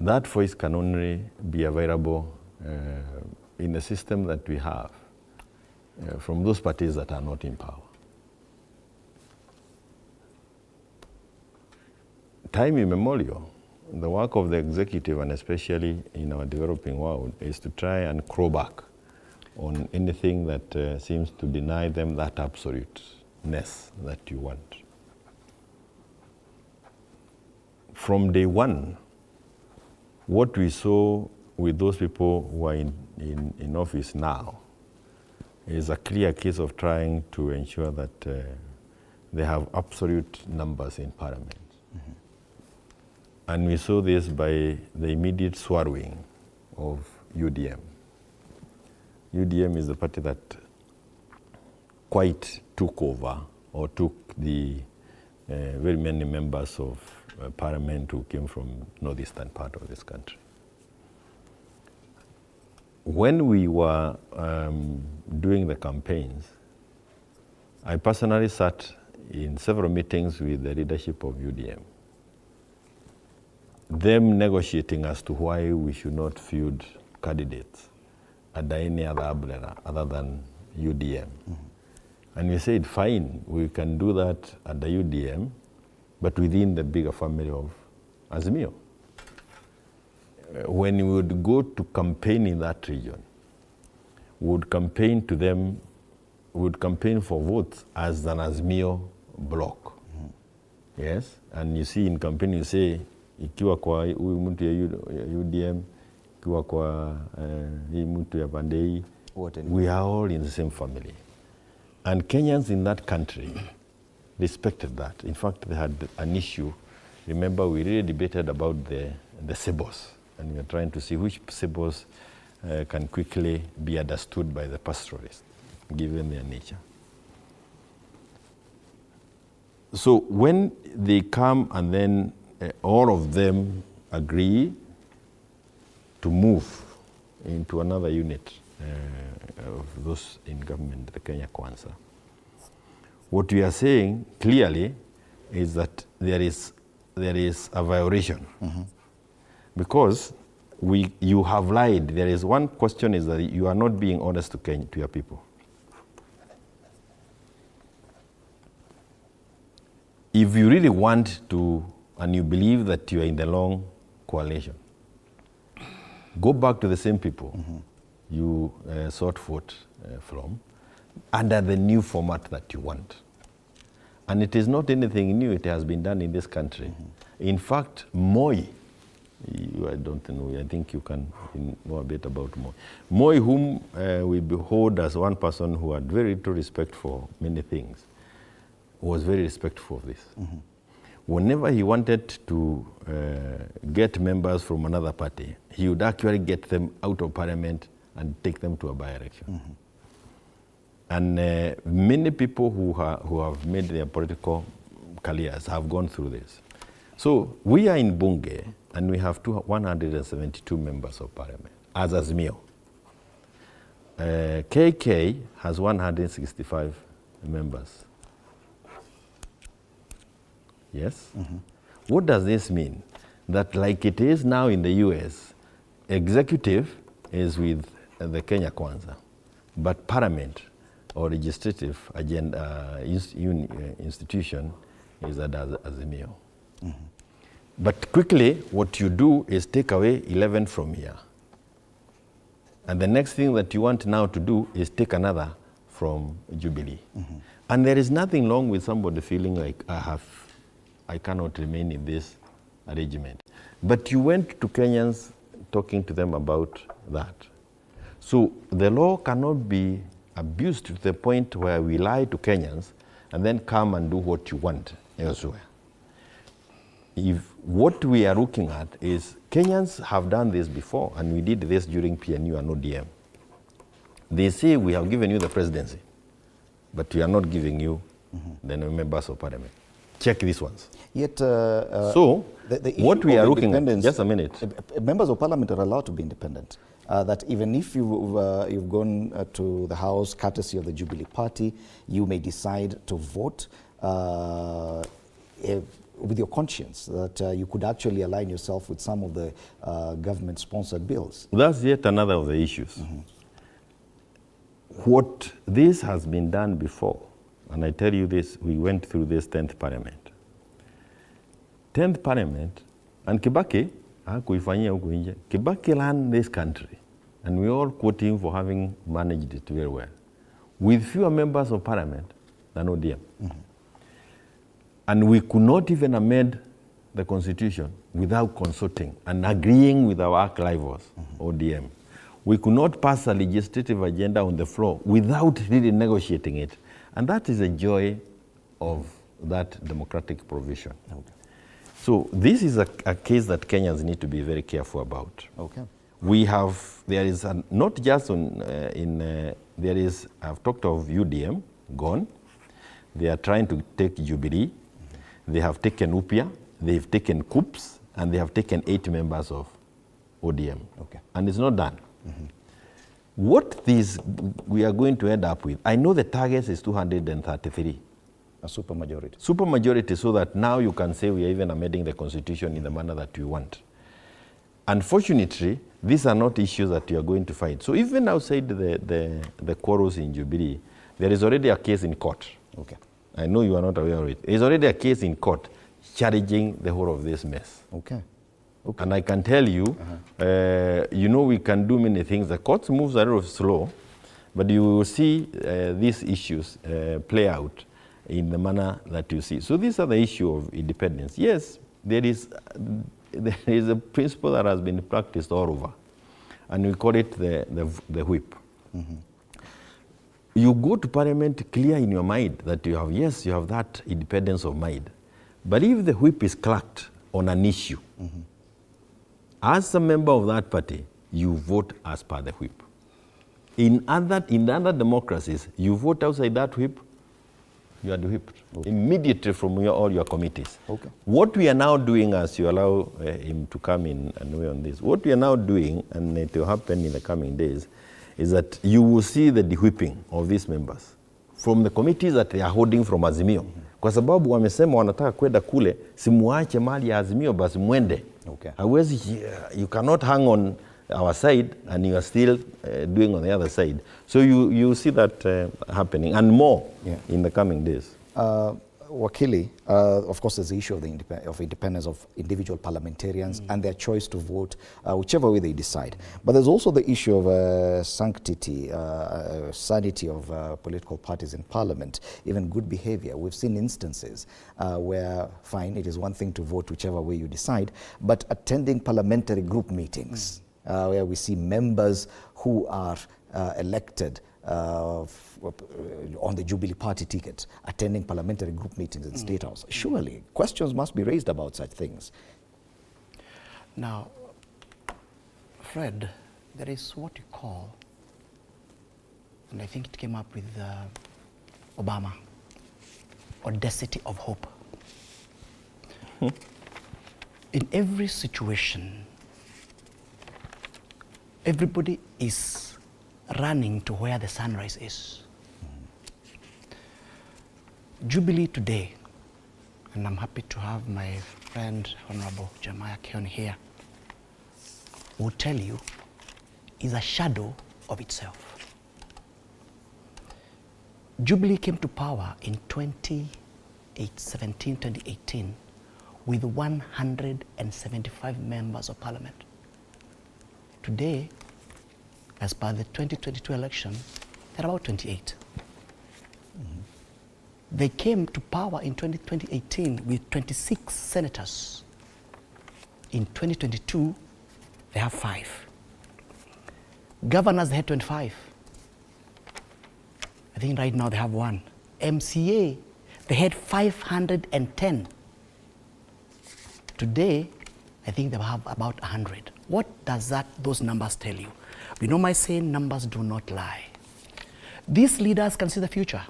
That voice can only be available in a system that we have from those parties that are not in power. Time immemorial, the work of the executive, and especially in our developing world, is to try and claw back on anything that seems to deny them that absoluteness that you want. From day one, what we saw with those people who are in office now is a clear case of trying to ensure that they have absolute numbers in Parliament. And we saw this by the immediate swallowing of UDM. UDM is the party that quite took over, or took the very many members of Parliament who came from northeastern part of this country. When we were doing the campaigns, I personally sat in several meetings with the leadership of UDM, them negotiating as to why we should not field candidates under any other umbrella other than UDM. And we said, fine, we can do that under UDM, but within the bigger family of Azimio. When we would go to campaign in that region, we would campaign to them, we would campaign for votes as an Azimio block. Yes, and you see in campaign you say, ikiwa kwa huyu mtu ya UDM, ikiwa kwa hii mtu ya pande hii, we are all in the same family. And Kenyans in that country respected that. In fact, they had an issue. Remember, we really debated about the sebos, and we were trying to see which sebos can quickly be understood by the pastoralists, given their nature. So when they come and then all of them agree to move into another unit of those in government, the Kenya Kwanza, what we are saying clearly is that there is a violation. Because you have lied. There is one question is that you are not being honest to your people. If you really want to, and you believe that you are in the long coalition, go back to the same people you sought vote from under the new format that you want. And it is not anything new. It has been done in this country. In fact, Moi, I don't know, I think you can know a bit about Moi. Moi, whom we behold as one person who had very little respect for many things, was very respectful of this. Whenever he wanted to get members from another party, he would actually get them out of parliament and take them to a by-election. And many people who have made their political careers have gone through this. So we are in Bunge, and we have 172 members of parliament as Azimio. KK has 165 members. Yes? What does this mean? That like it is now in the US, executive is with the Kenya Kwanza, but parliament or legislative agenda institution is at Azimio. But quickly, what you do is take away 11 from here. And the next thing that you want now to do is take another from Jubilee. And there is nothing wrong with somebody feeling like, I cannot remain in this arrangement. But you went to Kenyans talking to them about that. So the law cannot be abused to the point where we lie to Kenyans and then come and do what you want elsewhere. If what we are looking at is Kenyans have done this before, and we did this during PNU and ODM. They say we have given you the presidency, but we are not giving you the members of parliament. Check these ones. Yet, so what we are looking at, just a minute. Members of parliament are allowed to be independent. That even if you've gone to the House courtesy of the Jubilee Party, you may decide to vote with your conscience, that you could actually align yourself with some of the government-sponsored bills. That's yet another of the issues. What this has been done before, and I tell you this, we went through this 10th Parliament. 10th Parliament, and Kibaki, Kibaki ran this country, and we all quote him for having managed it very well, with fewer members of Parliament than ODM. And we could not even amend the Constitution without consulting and agreeing with our arch-rivals, ODM. We could not pass a legislative agenda on the floor without really negotiating it. And that is the joy of that democratic provision. So this is a case that Kenyans need to be very careful about. We have, there is not just there is, I've talked of UDM, gone. They are trying to take Jubilee. They have taken UPIA, they've taken COOPS, and they have taken 8 members of ODM. And it's not done. What we are going to end up with, I know the target is 233. A supermajority. Supermajority, so that now you can say we are even amending the Constitution in the manner that you want. Unfortunately, these are not issues that you are going to fight. So even outside the quarrels in Jubilee, there is already a case in court. I know you are not aware of it. There is already a case in court challenging the whole of this mess. And I can tell you, you know, we can do many things. The court moves a little slow, but you will see these issues play out in the manner that you see. So these are the issue of independence. Yes, there is a principle that has been practiced all over, and we call it the whip. you go to parliament clear in your mind that you have, yes, you have that independence of mind. But if the whip is cracked on an issue, as a member of that party, you vote as per the whip. In other democracies, you vote outside that whip, you are whipped immediately from all your committees. Okay. What we are now doing, as you allow him to come in and weigh on this, what we are now doing, and it will happen in the coming days, is that you will see the de-whipping of these members from the committees that they are holding from Azimio. Kwa sababu wamesema wanataka kwenda kule, simuache mali ya Azimio basi mwende. Okay. You cannot hang on our side and you are still doing on the other side. So you see that happening and more in the coming days. Wakili, of course, there's the issue of the independence of individual parliamentarians and their choice to vote whichever way they decide. But there's also the issue of sanity of political parties in parliament, even good behavior. We've seen instances where, fine, it is one thing to vote whichever way you decide, but attending parliamentary group meetings, where we see members who are elected on the Jubilee Party ticket, attending parliamentary group meetings in State House. Surely, questions must be raised about such things. Now, Fred, there is what you call, and I think it came up with Obama, audacity of hope. In every situation, everybody is running to where the sunrise is. Jubilee today, and I'm happy to have my friend Honorable Jeremiah Kion here, will tell you is a shadow of itself. Jubilee came to power in 2018 with 175 members of parliament. Today, as per the 2022 election, there are about 28. They came to power in 2018 with 26 senators. In 2022, they have 5. Governors, they had 25. I think right now they have 1. MCA, they had 510. Today, I think they have about 100. What does those numbers tell you? You know my saying, numbers do not lie. These leaders can see the future.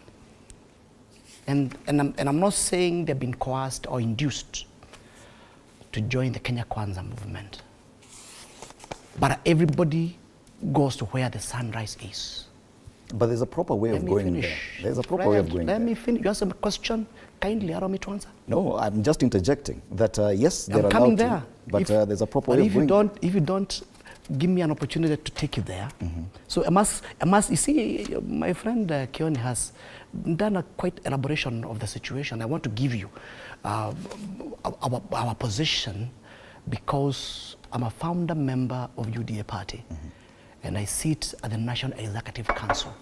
And I'm not saying they've been coerced or induced to join the Kenya Kwanza movement. But everybody goes to where the sunrise is. But there's a proper way of going there. There's a proper way of going there. Let me finish. You asked a question. Kindly allow me to answer. No, I'm just interjecting that yes, they're I'm coming allowed there. to, but there's a proper way of going there. If you don't give me an opportunity to take you there. So I must, you see, my friend Kioni has done a quite elaboration of the situation. I want to give you our position because I'm a founder member of UDA party and I sit at the National Executive Council.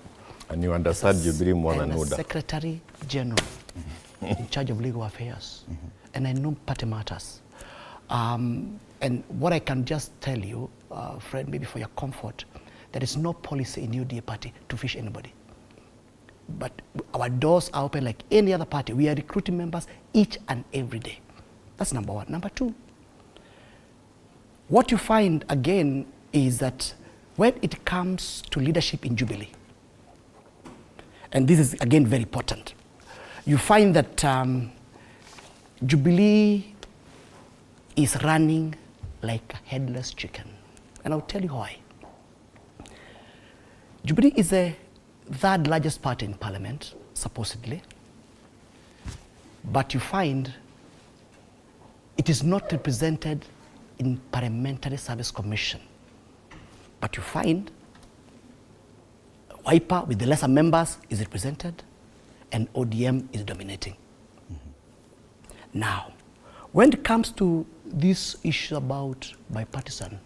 And you understand Jubilee more than Huda. Huda. Secretary General in charge of legal affairs. And I know party matters. And what I can just tell you, Fred, maybe for your comfort, there is no policy in UDA party to fish anybody. But our doors are open like any other party. We are recruiting members each and every day. That's number one. Number two, what you find again is that when it comes to leadership in Jubilee, and this is again very important, you find that Jubilee is running like a headless chicken. And I'll tell you why. Jubilee is the third largest party in parliament, supposedly. But you find it is not represented in Parliamentary Service Commission. But you find Wiper with the lesser members is represented and ODM is dominating. Now, when it comes to this issue about bipartisan,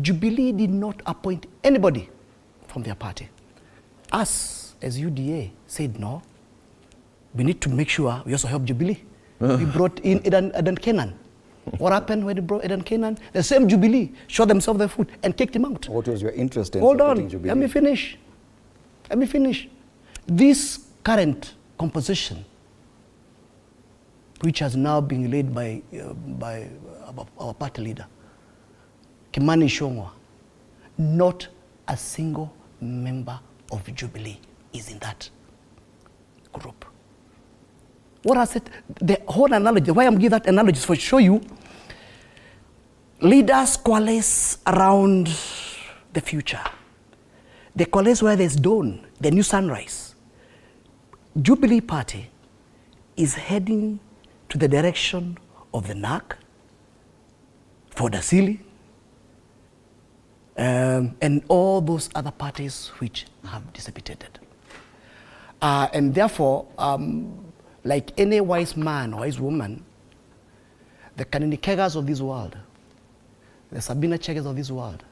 Jubilee did not appoint anybody from their party. Us, as UDA, said no, we need to make sure we also help Jubilee. We brought in Eden Kenan. What happened when we brought Eden Kenan? The same Jubilee shot themselves their foot and kicked him out. What was your interest in Hold supporting on, Jubilee? let me finish. Let me finish. This current composition, which has now been led by our party leader, Kimani Ichung'wah, not a single member of Jubilee is in that group. What I said, the whole analogy, why I'm giving that analogy is for to show you leaders coalesce around the future. They coalesce where there's dawn, the new sunrise. Jubilee Party is heading to the direction of the NAC, for Dasili, and all those other parties which have dissipated. And therefore, like any wise man or wise woman, the Kanini Kegas of this world, the Sabina Chegas of this world,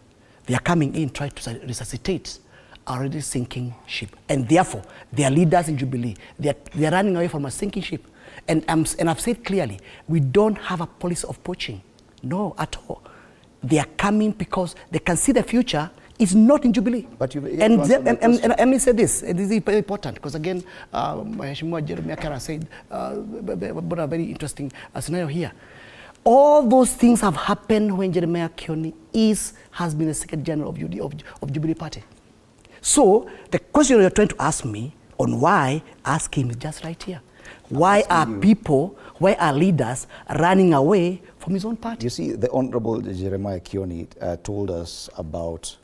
they are coming in trying to resuscitate already sinking ship. And therefore, they are leaders in Jubilee. They are running away from a sinking ship. And I've said clearly, we don't have a policy of poaching. No, at all. They are coming because they can see the future is not in Jubilee. But and let me say this, and this is very important, because again, Mheshimiwa Jeremiah Kara said, but a very interesting scenario here. All those things have happened when Jeremiah Kioni has been the Secretary General of Jubilee Party. So the question you're trying to ask me on why, ask him is just right here. Why are leaders running away from his own party? You see, the Honorable Jeremiah Kioni told us about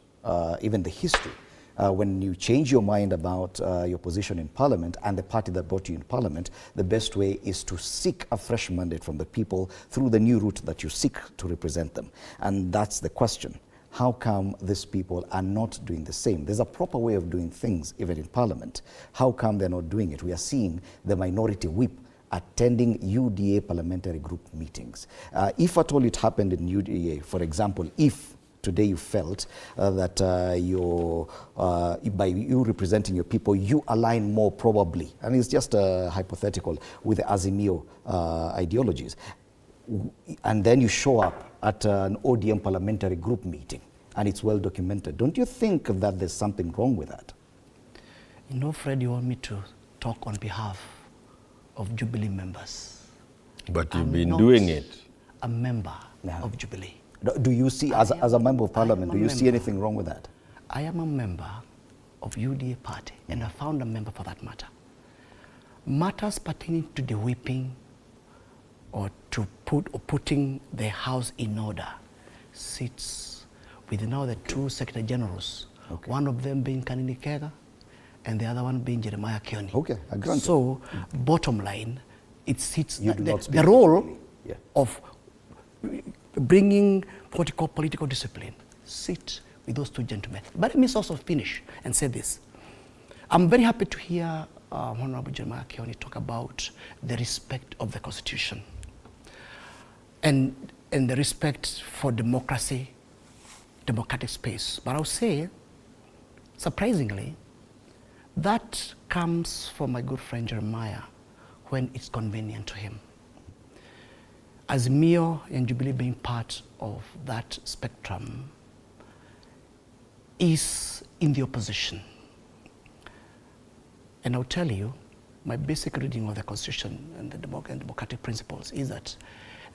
even the history. When you change your mind about your position in Parliament and the party that brought you in Parliament, the best way is to seek a fresh mandate from the people through the new route that you seek to represent them. And that's the question. How come these people are not doing the same? There's a proper way of doing things, even in Parliament. How come they're not doing it? We are seeing the minority whip attending UDA parliamentary group meetings. If at all it happened in UDA, for example, if today you felt that by you representing your people, you align more probably, and it's just hypothetical, with the Azimio ideologies, and then you show up at an ODM parliamentary group meeting, and it's well documented. Don't you think that there's something wrong with that? You know, Fred, you want me to talk on behalf of Jubilee members. But you've been doing it. A member of Jubilee. Do you see, as a member of Parliament, do you see anything wrong with that? I am a member of UDA party, and a founder member for that matter. Matters pertaining to the whipping or to putting the house in order sits with now the two Secretary Generals, one of them being Kanini Kega and the other one being Jeremiah Kioni. Okay, I grant it. So, bottom line, it sits the role of bringing what you call political discipline sit with those two gentlemen. But let me also finish and say this. I'm very happy to hear Honorable Jeremiah Kioni talk about the respect of the Constitution and the respect for democracy, democratic space. But I'll say, surprisingly, that comes from my good friend Jeremiah when it's convenient to him. Azimio and Jubilee being part of that spectrum is in the opposition. And I'll tell you, my basic reading of the Constitution and the democratic principles is that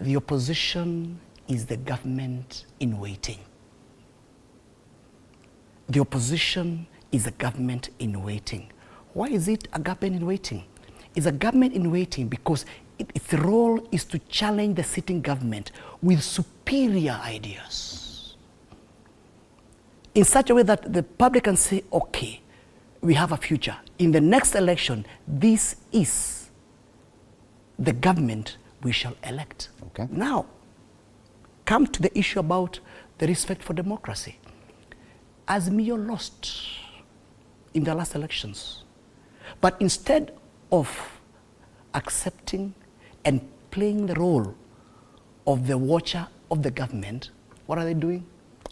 the opposition is the government in waiting. The opposition is a government in waiting. Why is it a government in waiting? It's a government in waiting because its role is to challenge the sitting government with superior ideas in such a way that the public can say, okay, we have a future. In the next election, this is the government we shall elect. Okay. Now, come to the issue about the respect for democracy. Azimio lost in the last elections. But instead of accepting and playing the role of the watcher of the government, what are they doing?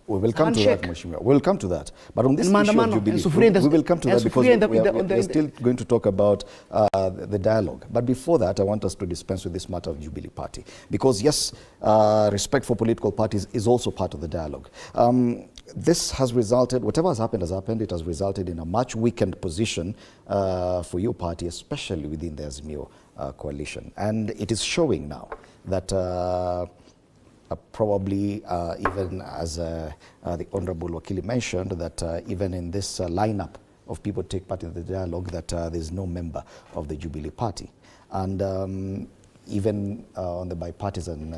We will come to that, Mheshimiwa. We'll come to that. But on this issue of Jubilee, we will come to that because we're still going to talk about the dialogue. But before that, I want us to dispense with this matter of Jubilee Party. Because yes, respect for political parties is also part of the dialogue. this has resulted, whatever has happened, it has resulted in a much weakened position for your party, especially within the Azimio coalition. And it is showing now that probably even as the Honorable Wakili mentioned, that even in this lineup of people to take part in the dialogue, that there's no member of the Jubilee Party. And even on the bipartisan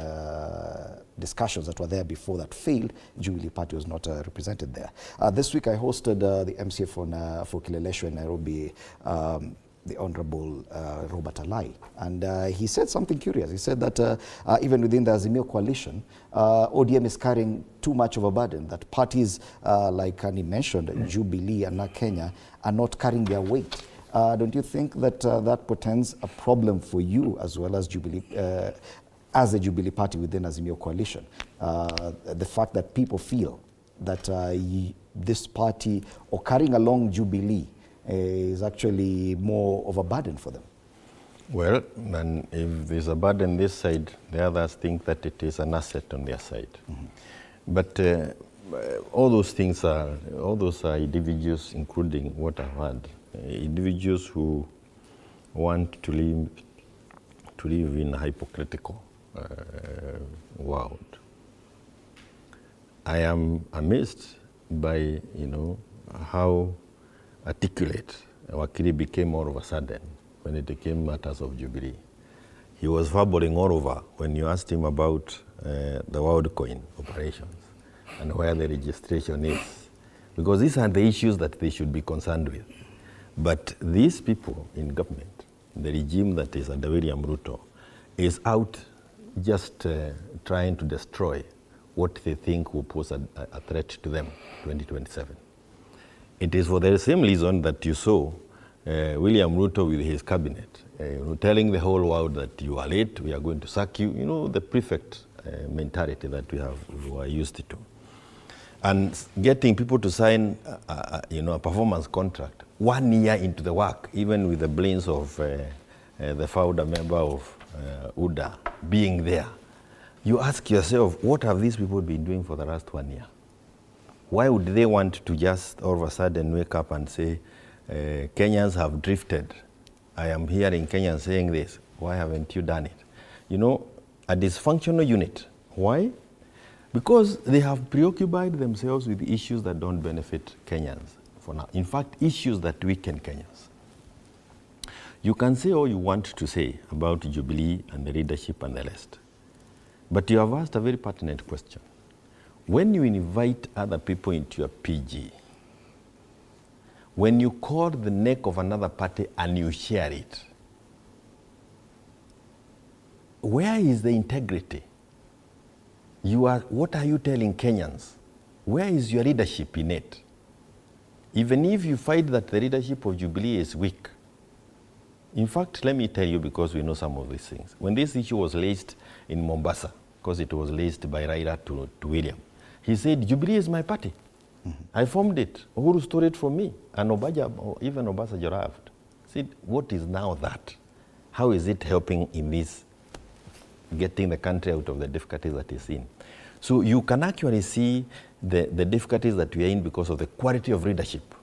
discussions that were there before that failed, Jubilee Party was not represented there. This week I hosted the MCA for Kileleshwa in Nairobi, the Honorable Robert Alai, and he said something curious. He said that even within the Azimio coalition, ODM is carrying too much of a burden, that parties like he mentioned, Jubilee and Kenya, are not carrying their weight. Don't you think that that portends a problem for you as well as Jubilee, as the Jubilee Party within Azimio coalition? The fact that people feel that this party or carrying along Jubilee is actually more of a burden for them. Well, and if there's a burden this side, the others think that it is an asset on their side. But all those are individuals, including what I've heard, individuals who want to live in a hypocritical world. I am amazed by, how articulate Wakili became all of a sudden when it became matters of Jubilee. He was fabuling all over when you asked him about the WorldCoin operations and where the registration is, because these are the issues that they should be concerned with. But these people in government, the regime that is under William Ruto, is out just trying to destroy what they think will pose a threat to them 2027. It is for the same reason that you saw William Ruto with his cabinet telling the whole world that you are late, we are going to sack you, the prefect mentality that we were used to. And getting people to sign a performance contract 1 year into the work, even with the brains of the founder member of UDA being there. You ask yourself, what have these people been doing for the last 1 year? Why would they want to just all of a sudden wake up and say, Kenyans have drifted? I am hearing Kenyans saying this. Why haven't you done it? A dysfunctional unit. Why? Because they have preoccupied themselves with issues that don't benefit Kenyans for now. In fact, issues that weaken Kenyans. You can say all you want to say about Jubilee and the leadership and the rest. But you have asked a very pertinent question. When you invite other people into your PG, when you call the neck of another party and you share it, where is the integrity? What are you telling Kenyans? Where is your leadership in it? Even if you find that the leadership of Jubilee is weak. In fact, let me tell you, because we know some of these things. When this issue was raised in Mombasa, because it was raised by Raila to William, he said, Jubilee is my party. I formed it. Uhuru stole it from me. And even Obasanjo laughed. Said, what is now that? How is it helping in this, getting the country out of the difficulties that it's in? So you can actually see the difficulties that we are in because of the quality of leadership.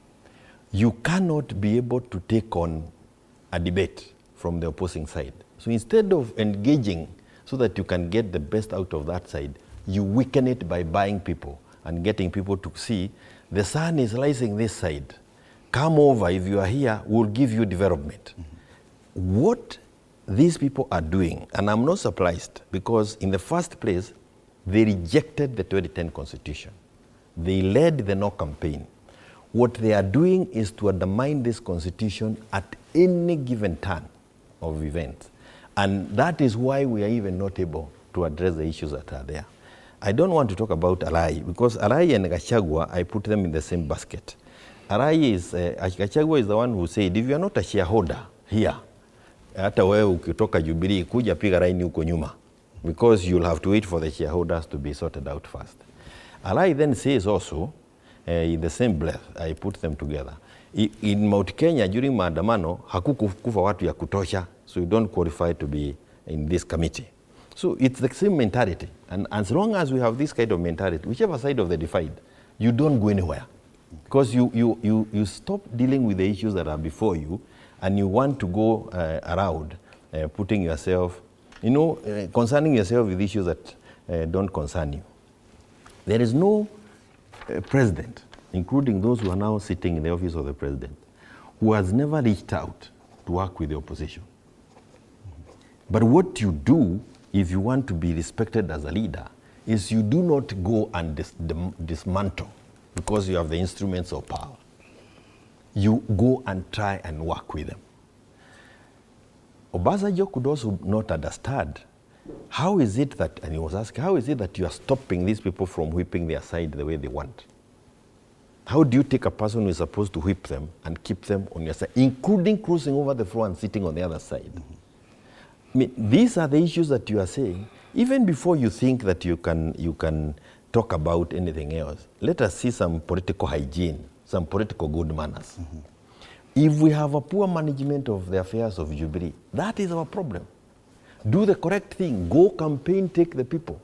You cannot be able to take on a debate from the opposing side. So instead of engaging so that you can get the best out of that side, you weaken it by buying people and getting people to see the sun is rising this side. Come over, if you are here, we'll give you development. What these people are doing, and I'm not surprised, because in the first place, they rejected the 2010 Constitution. They led the no campaign. What they are doing is to undermine this Constitution at any given turn of events. And that is why we are even not able to address the issues that are there. I don't want to talk about Alai, because Alai and Gachagua, I put them in the same basket. Gachagua is the one who said, if you are not a shareholder here, hata wewe ukitoka Jubilee, kuja piga raini huko nyuma, because you'll have to wait for the shareholders to be sorted out first. Alai then says also, in the same breath, I put them together. In Mount Kenya, during maandamano, hakukufa watu ya kutosha, so you don't qualify to be in this committee. So it's the same mentality. And as long as we have this kind of mentality, whichever side of the divide, you don't go anywhere. Because you stop dealing with the issues that are before you, and you want to go around putting yourself, concerning yourself with issues that don't concern you. There is no president, including those who are now sitting in the office of the president, who has never reached out to work with the opposition. But what you do, if you want to be respected as a leader, is you do not go and dismantle because you have the instruments of power. You go and try and work with them. Obasanjo could also not understand how is it that, and he was asking, how is it that you are stopping these people from whipping their side the way they want? How do you take a person who is supposed to whip them and keep them on your side, including crossing over the floor and sitting on the other side? I mean, these are the issues that you are saying. Even before you think that you can talk about anything else, let us see some political hygiene, some political good manners. If we have a poor management of the affairs of Jubilee, that is our problem. Do the correct thing. Go campaign, take the people.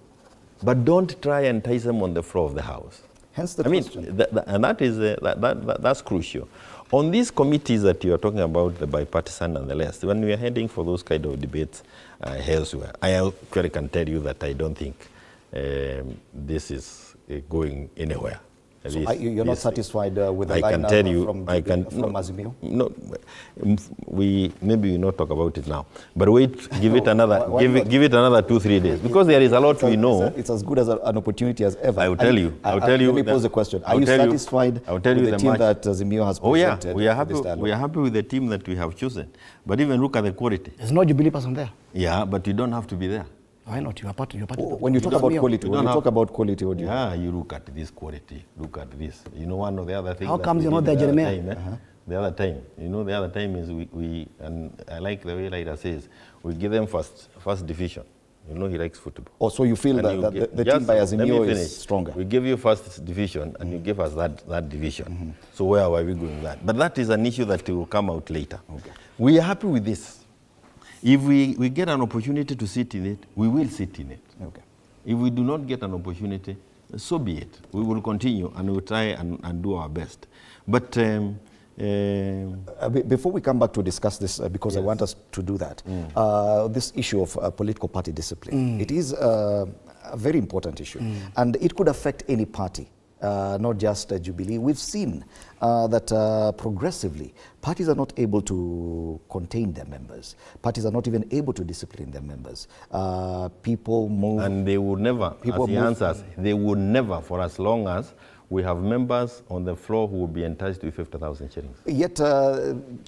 But don't try and entice them on the floor of the House. Hence the question. And that is, that's crucial. On these committees that you are talking about, the bipartisan and the rest, when we are heading for those kind of debates elsewhere, I actually can tell you that I don't think this is going anywhere. So you're not satisfied with the line from Azimio? No, maybe we not talk about it now. But wait, give it another, give it another 2-3 days, because there is a lot we know. It's as good as an opportunity as ever. I will tell you. Let me pose the question: are you satisfied with the team that Azimio has presented? Oh yeah, we are happy with the team that we have chosen. But even look at the quality. There's no Jubilee person there. Yeah, but you don't have to be there. Why not? You're part when you talk about quality, what do you you look at this quality, look at this. One of the other things. How comes you're not there, Jeremiah? The other time, the other time is we and I like the way Raila says, we give them first division. He likes football. Oh, so you feel that the team by Azimio is stronger? We give you first division, and you give us that division. So where are we going with that? But that is an issue that will come out later. Okay. We are happy with this. If we get an opportunity to sit in it, we will sit in it. Okay. If we do not get an opportunity, so be it. We will continue and we will try and do our best. But before we come back to discuss this, because yes. I want us to do that, this issue of political party discipline, it is a very important issue. And it could affect any party. Not just Jubilee. We've seen that progressively, parties are not able to contain their members. Parties are not even able to discipline their members. People move. And they would never, as he answers, they would never, for as long as we have members on the floor who will be enticed with 50,000 shillings. Yet,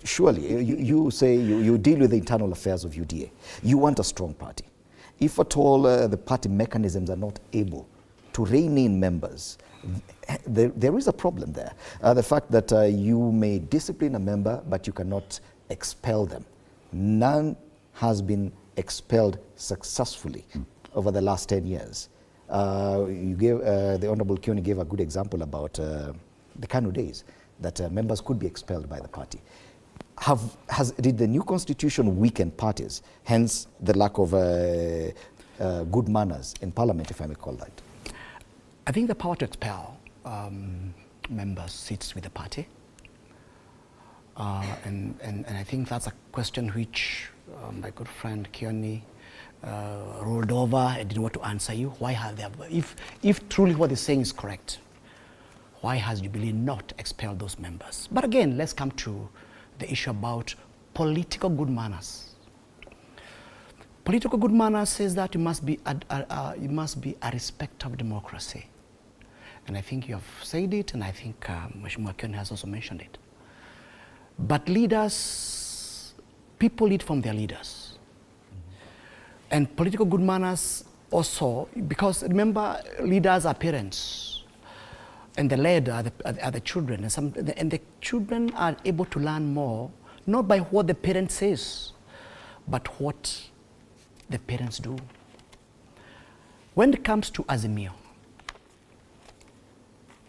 surely, you say you deal with the internal affairs of UDA. You want a strong party. If at all the party mechanisms are not able to rein in members, there is a problem there. The fact that you may discipline a member, but you cannot expel them. None has been expelled successfully over the last 10 years. You gave, the Honorable Kioni gave a good example about the Kanu days, that members could be expelled by the party. Did the new constitution weaken parties, hence the lack of good manners in Parliament, if I may call that? I think the power to expel members sits with the party. And I think that's a question which my good friend Kioni rolled over. I didn't want to answer you. Why have they, if truly what they're saying is correct, why has Jubilee not expelled those members? But again, let's come to the issue about political good manners. Political good manners says that you must be a respect of democracy. And I think you have said it, and I think Mheshimiwa Kioni has also mentioned it. But leaders, people lead from their leaders. And political good manners also, because remember, leaders are parents, and the led are the children, and the children are able to learn more, not by what the parent says, but what the parents do. When it comes to Azimio,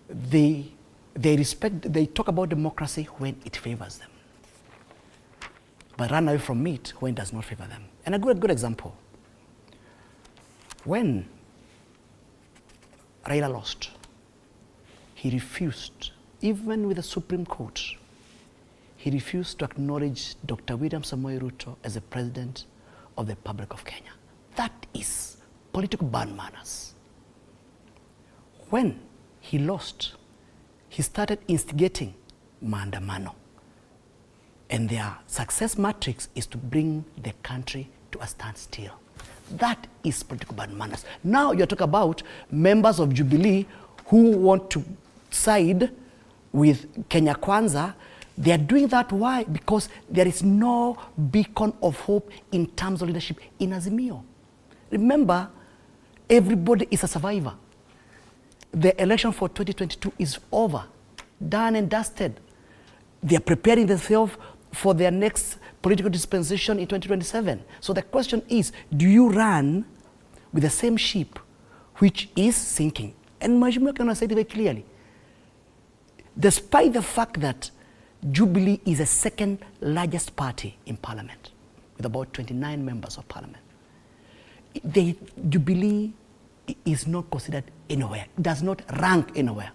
they talk about democracy when it favors them, but run away from it when it does not favor them. And a good example, when Raila lost, he refused, even with the Supreme Court, he refused to acknowledge Dr. William Samoei Ruto as the President of the Republic of Kenya. That is political bad manners. When he lost, he started instigating maandamano. And their success matrix is to bring the country to a standstill. That is political bad manners. Now you're talking about members of Jubilee who want to side with Kenya Kwanza. They are doing that. Why? Because there is no beacon of hope in terms of leadership in Azimio. Remember, everybody is a survivor. The election for 2022 is over, done and dusted. They are preparing themselves for their next political dispensation in 2027. So the question is, do you run with the same ship which is sinking? And Mheshimiwa can say it very clearly. Despite the fact that Jubilee is the second largest party in parliament, with about 29 members of parliament, Jubilee is not considered anywhere, does not rank anywhere.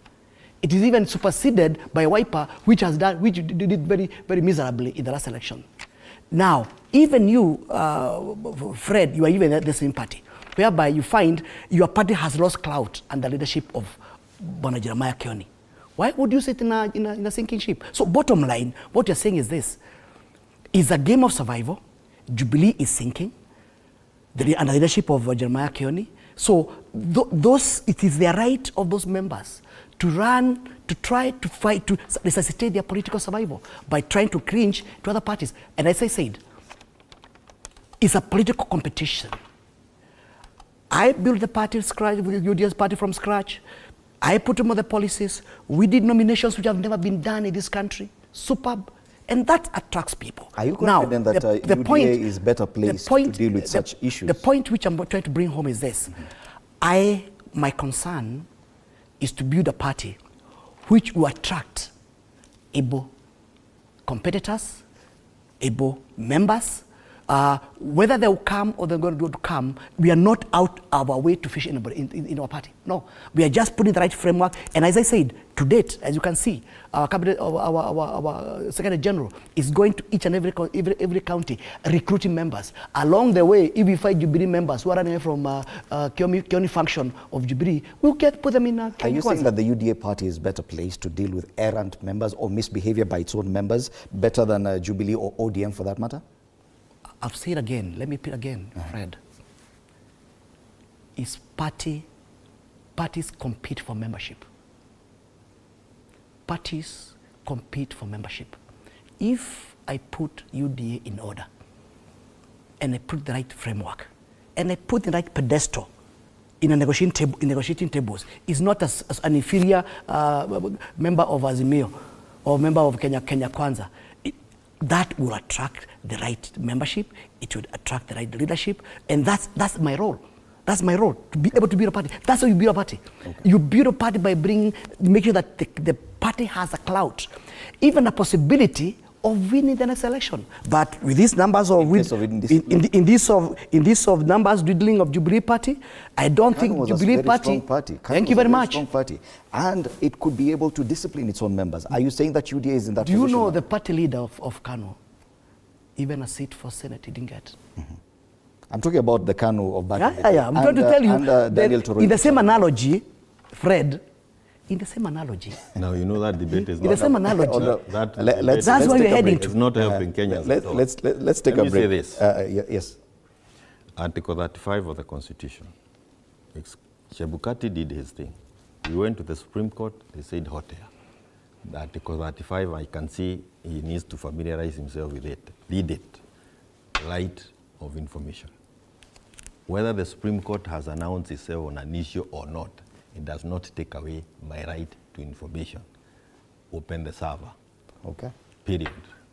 It is even superseded by Wiper, which did very, very miserably in the last election. Now, even you, Fred, you are even at the same party, whereby you find your party has lost clout under the leadership of Bwana Jeremiah Kioni. Why would you sit in a sinking ship? So bottom line, what you're saying is this. It's a game of survival. Jubilee is sinking under the leadership of Jeremiah Kioni. So it is the right of those members to run, to try to fight, to resuscitate their political survival by trying to cringe to other parties. And as I said, it's a political competition. I built the party from scratch, UDA's party from scratch. I put them on the policies. We did nominations which have never been done in this country. Superb. And that attracts people. Are you confident that UDA is better placed to deal with such issues? The point which I'm trying to bring home is this. My concern is to build a party which will attract able competitors, able members. Whether they will come or they're going to come, we are not out of our way to fish anybody in our party. No, we are just putting the right framework. And as I said, to date, as you can see, our cabinet, our Secretary General is going to each and every county recruiting members. Along the way, if we find Jubilee members who are running away from Kioni function of Jubilee, we'll put them in. Are you saying that the UDA party is better placed to deal with errant members or misbehavior by its own members better than Jubilee or ODM for that matter? I've said again, let me repeat again, Fred. Parties compete for membership. Parties compete for membership. If I put UDA in order, and I put the right framework, and I put the right pedestal in negotiating tables, it's not as an inferior member of Azimio or member of Kenya Kwanza. That will attract the right membership, it would attract the right leadership, and that's my role. That's my role, to be able to build a party. That's how you build a party. Okay. You build a party by making sure that the party has a clout, even a possibility of winning the next election. But with these numbers of in this numbers dwindling of Jubilee Party, I don't think Jubilee Party. Thank you very much. Strong party, and it could be able to discipline its own members. Are you saying that UDA is in that position? Do you know the party leader of Kano, even a seat for Senate, he didn't get? Mm-hmm. I'm talking about the Kano of back. Yeah. I'm trying to tell you. In the same analogy, Fred. In the same analogy. Now you know that debate is in the same analogy. That's where we're heading to. It's not helping Kenyans. Let's take a break. Let me say this. Yes. Article 35 of the Constitution. Chebukati did his thing. We went to the Supreme Court. They said hot air. The Article 35, I can see he needs to familiarize himself with it. Read it. Right of information. Whether the Supreme Court has announced itself on an issue or not, it does not take away my right to information. Open the server. Okay. Period.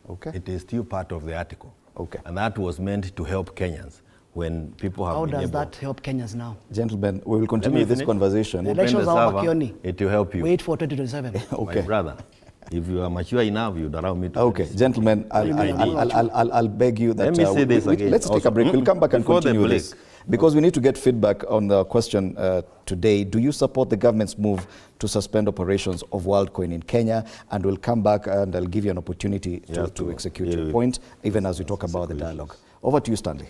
Okay. It is still part of the article. Okay. And that was meant to help Kenyans when people have been able. How does that help Kenyans now? Gentlemen, we will continue this conversation. The elections are over, Kioni. It will help you. Wait for 2027. Okay. My brother, If you are mature enough, you'd allow me to. Okay, gentlemen, I'll beg you that Let me say this again. Let's take a break. We'll come back and Before the continue break. this. Because we need to get feedback on the question today. Do you support the government's move to suspend operations of WorldCoin in Kenya? And we'll come back and I'll give you an opportunity to execute your point, even as we talk about the dialogue. Over to you, Stanley.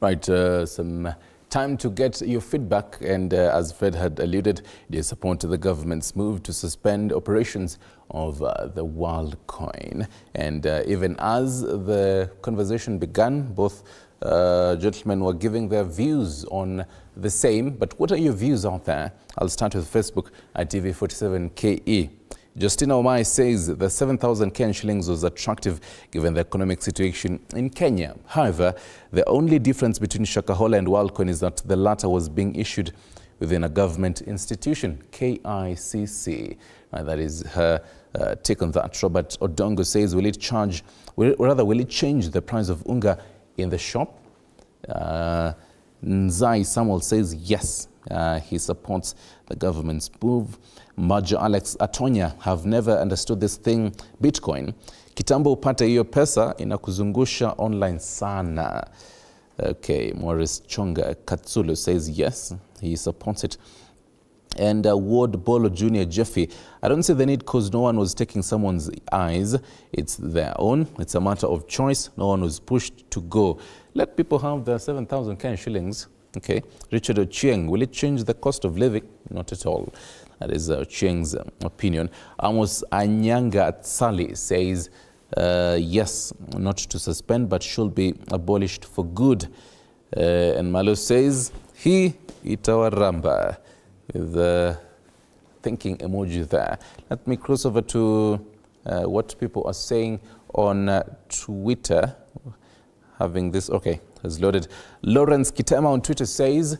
Right, some time to get your feedback, and as Fred had alluded, they support the government's move to suspend operations of the WorldCoin. And even as the conversation began, both gentlemen were giving their views on the same. But what are your views out there? I'll start with Facebook at TV47KE. Justina Omai says the 7,000 Kenyan shillings was attractive given the economic situation in Kenya. However, the only difference between Shakahola and WorldCoin is that the latter was being issued within a government institution, KICC. That is her take on that. Robert Odongo says, will it change the price of unga in the shop? Nzai Samuel says yes. He supports the government's move. Maja Alex Atonya have never understood this thing, Bitcoin. Kitambo upate hiyo pesa inakuzungusha online sana. Okay, Morris Chonga Katsulu says yes, he supports it. And Ward Bolo Jr. Jeffy, I don't see the need because no one was taking someone's eyes. It's their own. It's a matter of choice. No one was pushed to go. Let people have their 7,000 Kenyan shillings. Okay. Richard Ochieng, will it change the cost of living? Not at all. That is Ochieng's opinion. Amos Anyanga Tsali says, yes, not to suspend, but should be abolished for good. And Malo says, he itawaramba, with the thinking emoji there. Let me cross over to what people are saying on Twitter. Having this, okay, has loaded. Lawrence Kitema on Twitter says,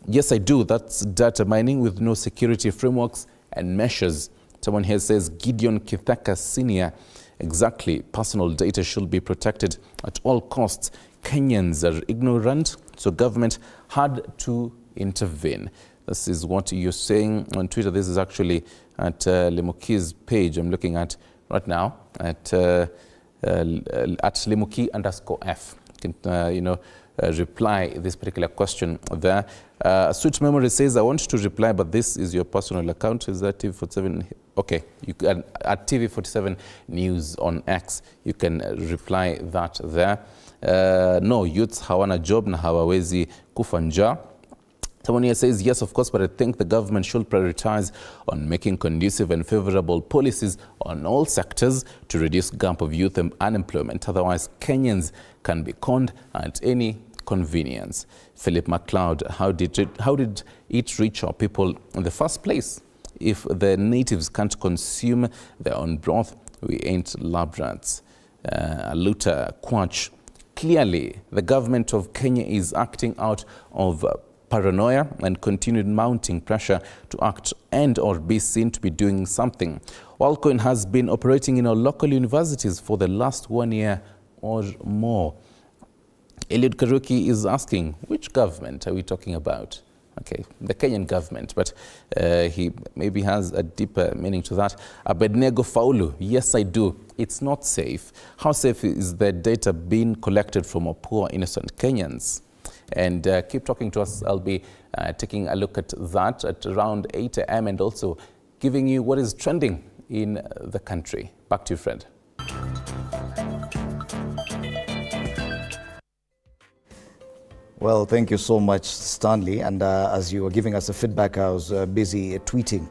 yes, I do. That's data mining with no security frameworks and measures. Someone here says, Gideon Kithaka Senior, exactly. Personal data should be protected at all costs. Kenyans are ignorant, so government had to intervene. This is what you're saying on Twitter. This is actually at Lemuki's page I'm looking at right now, at Lemuki_F. You can, reply this particular question there. Sweet Memory says, I want to reply, but this is your personal account. Is that TV47? Okay, you can, at TV47 News on X, you can reply that there. No, youths hawana job na hawawezi kufa njaa. Someone here says, yes, of course, but I think the government should prioritize on making conducive and favorable policies on all sectors to reduce gap of youth unemployment. Otherwise, Kenyans can be conned at any convenience. Philip MacLeod, how did it reach our people in the first place? If the natives can't consume their own broth, we ain't lab rats. Aluta Kwach, clearly the government of Kenya is acting out of paranoia and continued mounting pressure to act and or be seen to be doing something. WorldCoin has been operating in our local universities for the last 1 year or more. Eliud Karuki is asking, which government are we talking about? Okay, the Kenyan government, but he maybe has a deeper meaning to that. Abednego Faulu, yes, I do. It's not safe. How safe is the data being collected from our poor, innocent Kenyans? And keep talking to us. I'll be taking a look at that at around 8 a.m. and also giving you what is trending in the country. Back to you, Fred. Well, thank you so much, Stanley. And as you were giving us the feedback, I was busy tweeting,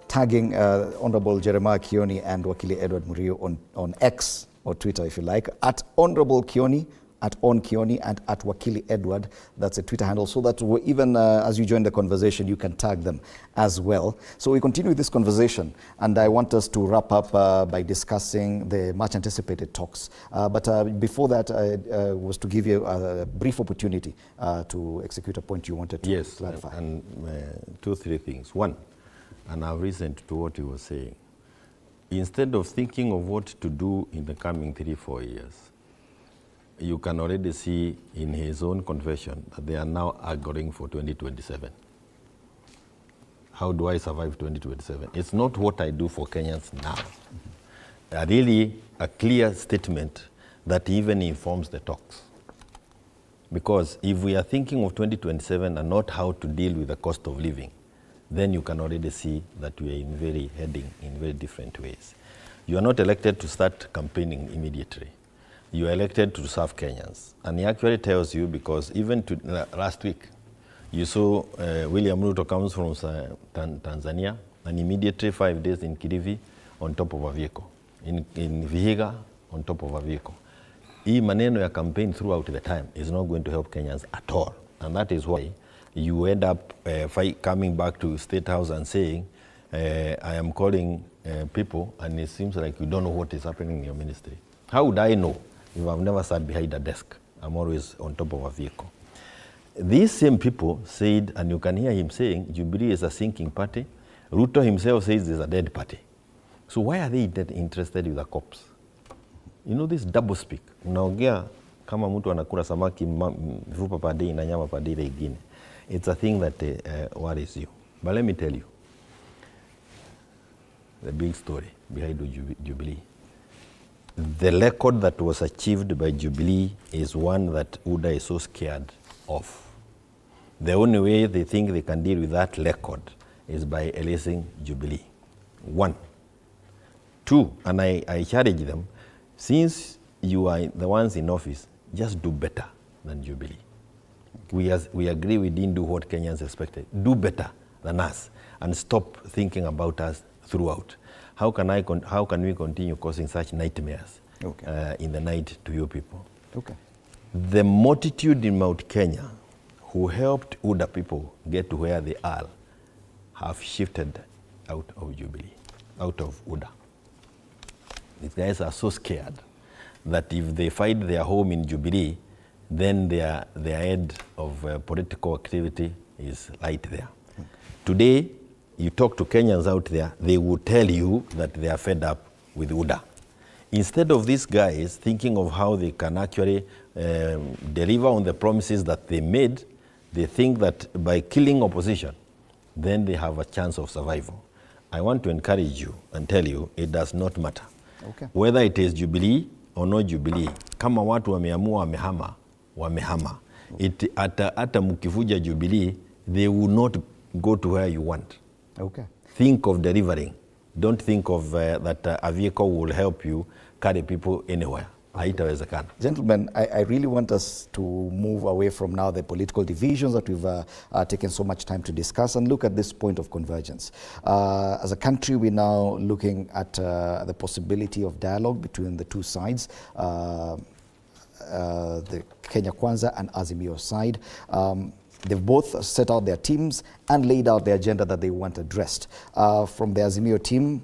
tagging Honorable Jeremiah Kioni and Wakili Edward Murio on X, or Twitter if you like, at Honorable Kioni, at On Kioni, and at Wakili Edward. That's a Twitter handle, so that even as you join the conversation, you can tag them as well. So we continue this conversation, and I want us to wrap up by discussing the much anticipated talks. But before that, was to give you a brief opportunity to execute a point you wanted to clarify. Yes, and 2-3 things. One, and I've listened to what you were saying. Instead of thinking of what to do in the coming 3-4 years, you can already see in his own confession that they are now arguing for 2027. How do I survive 2027? It's not what I do for Kenyans now. Really a clear statement that even informs the talks. Because if we are thinking of 2027 and not how to deal with the cost of living, then you can already see that we are heading in very different ways. You are not elected to start campaigning immediately. You are elected to serve Kenyans. And he actually tells you, because even last week, you saw William Ruto comes from Tanzania, and immediately 5 days in Kilifi on top of a vehicle. In Vihiga on top of a vehicle. Hii maneno ya campaign throughout the time is not going to help Kenyans at all. And that is why you end up coming back to State House and saying, I am calling people, and it seems like you don't know what is happening in your ministry. How would I know if I've never sat behind a desk? I'm always on top of a vehicle. These same people said, and you can hear him saying, Jubilee is a sinking party. Ruto himself says it's a dead party. So why are they interested with the cops? You know, this double speak. Unaongea kama mtu anakula samaki mfupa padei na nyama padei ile ingine. It's a thing that worries you. But let me tell you, the big story behind Jubilee. The record that was achieved by Jubilee is one that UDA is so scared of. The only way they think they can deal with that record is by erasing Jubilee. 1. 2, and I challenge them, since you are the ones in office, just do better than Jubilee. We agree we didn't do what Kenyans expected. Do better than us and stop thinking about us throughout. How can we continue causing such nightmares in the night to you people? Okay. The multitude in Mount Kenya who helped UDA people get to where they are have shifted out of Jubilee, out of UDA. These guys are so scared that if they find their home in Jubilee, then their head of political activity is right there. Okay. Today, you talk to Kenyans out there, they will tell you that they are fed up with UDA. Instead of these guys thinking of how they can actually deliver on the promises that they made, they think that by killing opposition, then they have a chance of survival. I want to encourage you and tell you it does not matter. Okay. Whether it is Jubilee or not Jubilee, kama watu wameamua wamehama. Ata mkivuja Jubilee, they will not go to where you want. Okay. Think of delivering. Don't think of that a vehicle will help you carry people anywhere. Haitawezekana. Gentlemen, I really want us to move away from now the political divisions that we've taken so much time to discuss and look at this point of convergence. As a country, we're now looking at the possibility of dialogue between the two sides, the Kenya Kwanza and Azimio side. They've both set out their teams and laid out the agenda that they want addressed. From the Azimio team,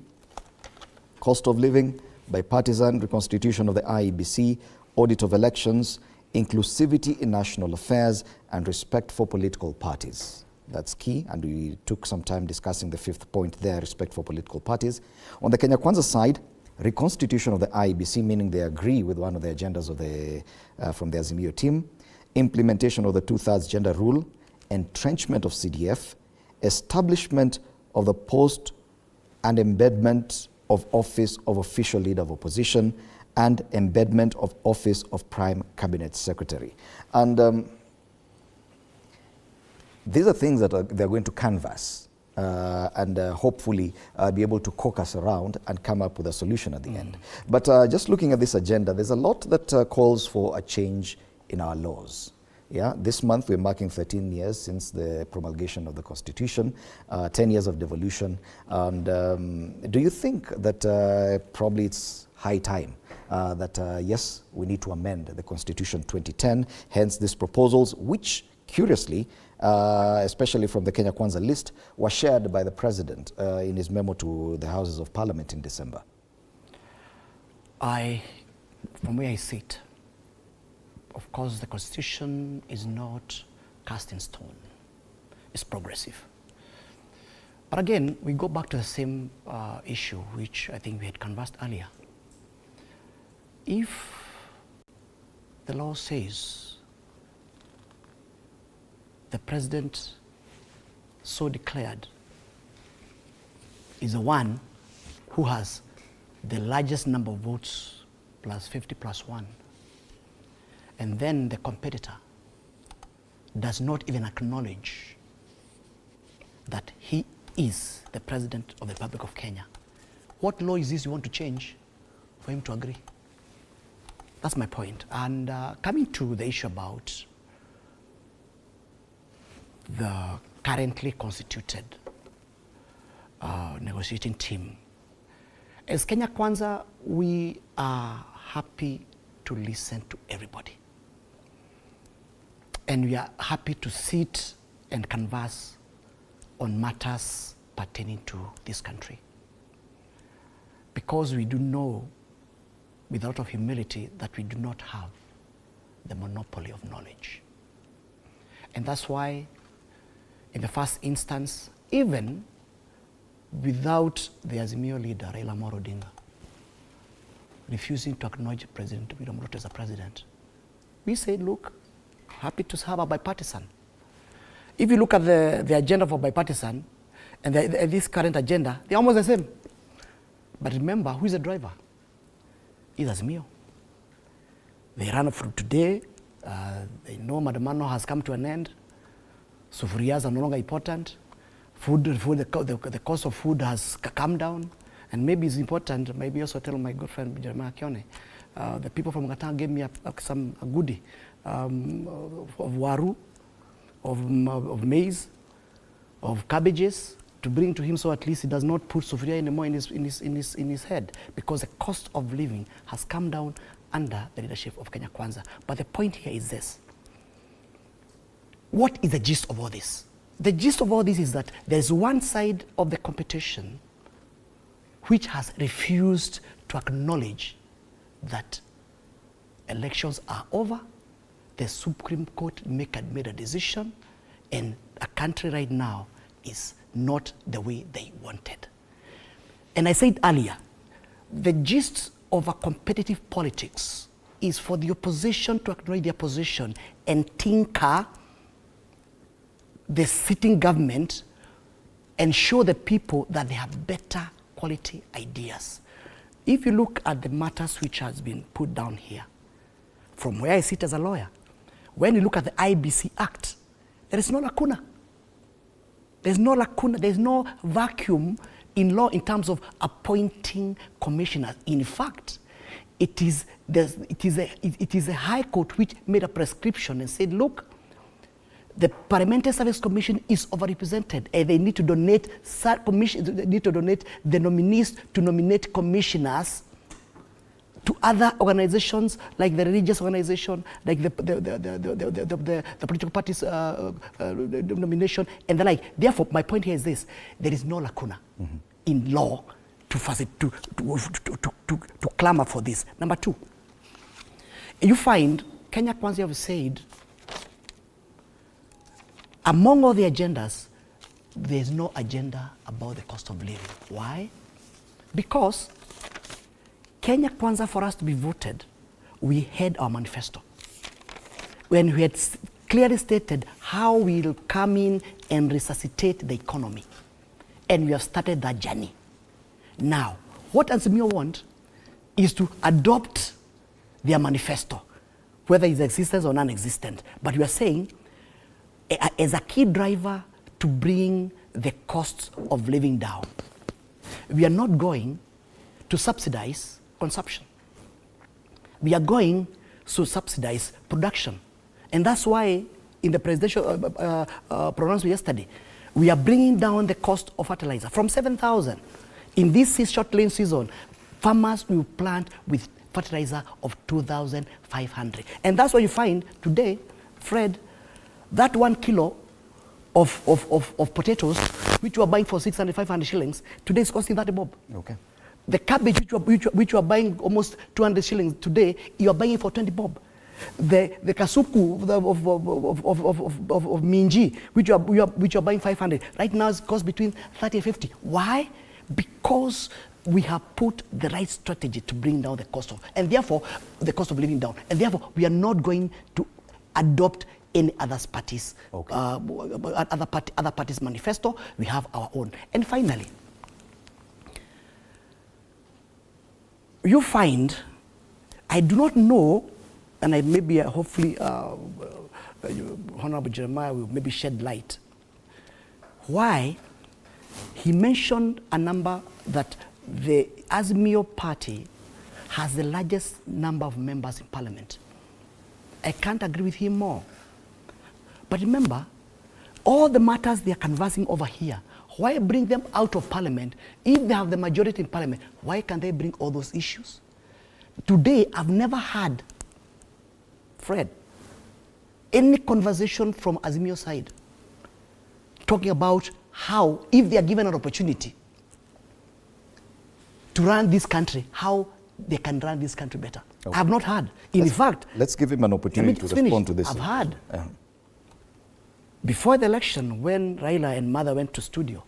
cost of living, bipartisan reconstitution of the IEBC, audit of elections, inclusivity in national affairs, and respect for political parties. That's key, and we took some time discussing the fifth point there, respect for political parties. On the Kenya Kwanza side, reconstitution of the IEBC, meaning they agree with one of the agendas of from the Azimio team, implementation of the 2/3 gender rule, entrenchment of CDF, establishment of the post and embedment of office of official leader of opposition, and embedment of office of prime cabinet secretary. And these are things that they're going to canvass and hopefully be able to caucus around and come up with a solution at the end. But just looking at this agenda, there's a lot that calls for a change in our laws. Yeah, this month we're marking 13 years since the promulgation of the Constitution, 10 years of devolution. And do you think that probably it's high time that yes, we need to amend the Constitution 2010, hence these proposals, which curiously, especially from the Kenya Kwanza list, were shared by the President in his memo to the Houses of Parliament in December? From where I sit, of course, the Constitution is not cast in stone. It's progressive. But again, we go back to the same issue, which I think we had canvassed earlier. If the law says the president so declared is the one who has the largest number of votes plus 50 plus 1. And then the competitor does not even acknowledge that he is the president of the Republic of Kenya. What law is this you want to change for him to agree? That's my point. And coming to the issue about the currently constituted negotiating team, as Kenya Kwanza, we are happy to listen to everybody. And we are happy to sit and converse on matters pertaining to this country. Because we do know, with a lot of humility, that we do not have the monopoly of knowledge. And that's why, in the first instance, even without the Azimio leader, Raila Amolo Odinga, refusing to acknowledge President William Ruto as a president, we said, look, happy to have a bipartisan. If you look at the agenda for bipartisan and this current agenda, they're almost the same. But remember, who is the driver? It's Azimio. They ran from today. They know Madamano has come to an end. Sufurias are no longer important. The cost of food has come down. And maybe it's important, maybe also tell my good friend Jeremiah Kione, the people from Gatanga gave me a goodie of waru, of maize, of cabbages to bring to him, so at least he does not put sufuria anymore in his head, because the cost of living has come down under the leadership of Kenya Kwanza. But the point here is this: what is the gist of all this? The gist of all this is that there's one side of the competition which has refused to acknowledge that elections are over. The Supreme Court made a decision, and a country right now is not the way they wanted. And I said earlier, the gist of a competitive politics is for the opposition to acknowledge their position and tinker the sitting government and show the people that they have better quality ideas. If you look at the matters which has been put down here, from where I sit as a lawyer, when you look at the IBC Act, there is no lacuna. There's no lacuna, there's no vacuum in law in terms of appointing commissioners. In fact, it is a High Court which made a prescription and said, look, the Parliamentary Service Commission is overrepresented, and they need to donate the nominees to nominate commissioners to other organizations, like the religious organization, like the political parties nomination, and the like. Therefore, my point here is this: there is no lacuna in law to clamor for this. Number two, you find Kenya Kwanza have said, among all the agendas, there's no agenda about the cost of living. Why? Because Kenya Kwanza, for us to be voted, we had our manifesto. When we had clearly stated how we'll come in and resuscitate the economy. And we have started that journey. Now, what Azimio want is to adopt their manifesto, whether it's existent or non-existent. But we are saying, as a key driver to bring the costs of living down, we are not going to subsidize consumption. We are going to subsidize production. And that's why in the presidential pronouncement yesterday, we are bringing down the cost of fertilizer from 7,000. In this short rain season, farmers will plant with fertilizer of 2,500. And that's why you find today, Fred, that 1 kilo of potatoes, which you are buying for 600, 500 shillings, today is costing 30 bob. Okay. The cabbage, which you are buying almost 200 shillings today, you are buying it for 20 bob. The kasuku of minji, which you are buying 500, right now it costs between 30 and 50. Why? Because we have put the right strategy to bring down the cost of, and therefore the cost of living down, and therefore we are not going to adopt any other parties, other parties' manifesto. We have our own. And finally, you find, I do not know, and I maybe hopefully Honorable Jeremiah will maybe shed light, why he mentioned a number that the Azimio party has the largest number of members in parliament. I can't agree with him more. But remember, all the matters they are conversing over here, why bring them out of parliament? If they have the majority in parliament, why can't they bring all those issues? Today, I've never had, Fred, any conversation from Azimio side talking about how, if they are given an opportunity to run this country, how they can run this country better. Okay. I have not heard. In fact, let's give him an opportunity to respond to this. I've heard. Before the election, when Raila and Mother went to studio,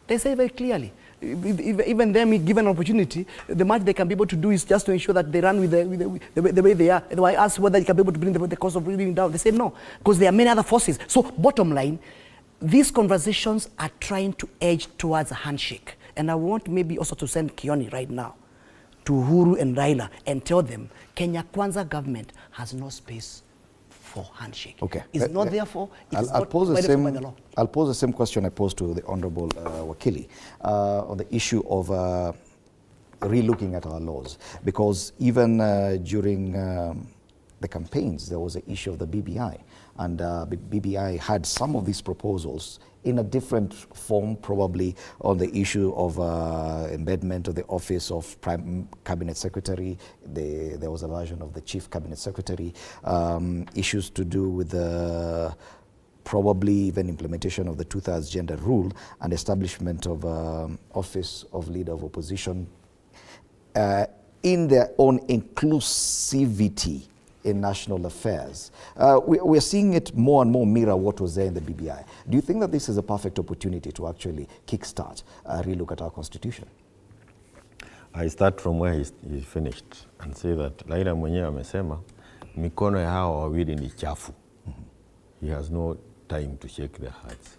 they say very clearly, even them given an opportunity, the much they can be able to do is just to ensure that they run with the way they are. And I asked whether you can be able to bring the cost of living down. They said no, because there are many other forces. So bottom line, these conversations are trying to edge towards a handshake. And I want maybe also to send Kioni right now to Uhuru and Raila and tell them Kenya Kwanza government has no space for handshake. Okay. It's not therefore, it's not provided by the law. I'll pose the same question I posed to the Honorable Wakili on the issue of re-looking at our laws. Because even during the campaigns, there was an issue of the BBI. And BBI had some of these proposals in a different form, probably on the issue of embedment of the office of Prime Cabinet Secretary. There was a version of the Chief Cabinet Secretary. Issues to do with the probably even implementation of the two-thirds gender rule and establishment of office of leader of opposition in their own inclusivity in national affairs. We're seeing it more and more mirror what was there in the BBI. Do you think that this is a perfect opportunity to actually kickstart a relook at our constitution? I start from where he finished and say that Raila mwenyewe amesema mikono ya hawa wawili ni chafu. He has no time to shake their hearts.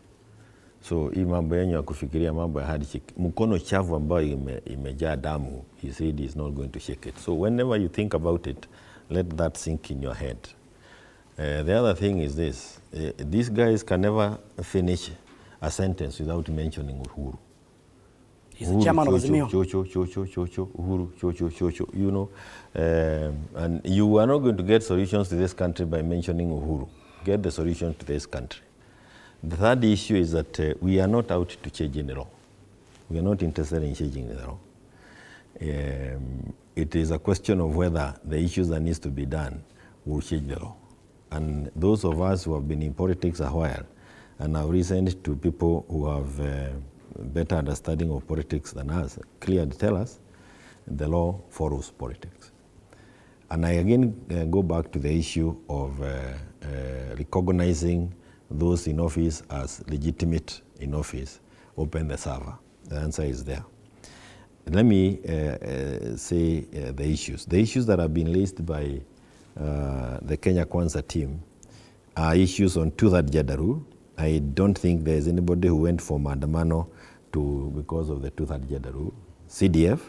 So hii mambo yenye ya kufikiria mambo ya handshake, mkono chafu ambayo imejaa damu, he said he's not going to shake it. So whenever you think about it, let that sink in your head. The other thing is this. These guys can never finish a sentence without mentioning Uhuru. He's the chairman of Azimio. Uhuru, you know. And you are not going to get solutions to this country by mentioning Uhuru. Get the solution to this country. The third issue is that we are not out to change the law. We are not interested in changing the law. It is a question of whether the issues that needs to be done will change the law. And those of us who have been in politics a while and have listened to people who have better understanding of politics than us clearly tell us the law follows politics. And I again go back to the issue of recognizing those in office as legitimate in office. Open the server. The answer is there. Let me say the issues. The issues that have been raised by the Kenya Kwanza team are issues on two-third gender rule. I don't think there's anybody who went for maandamano because of the two-third gender rule. CDF,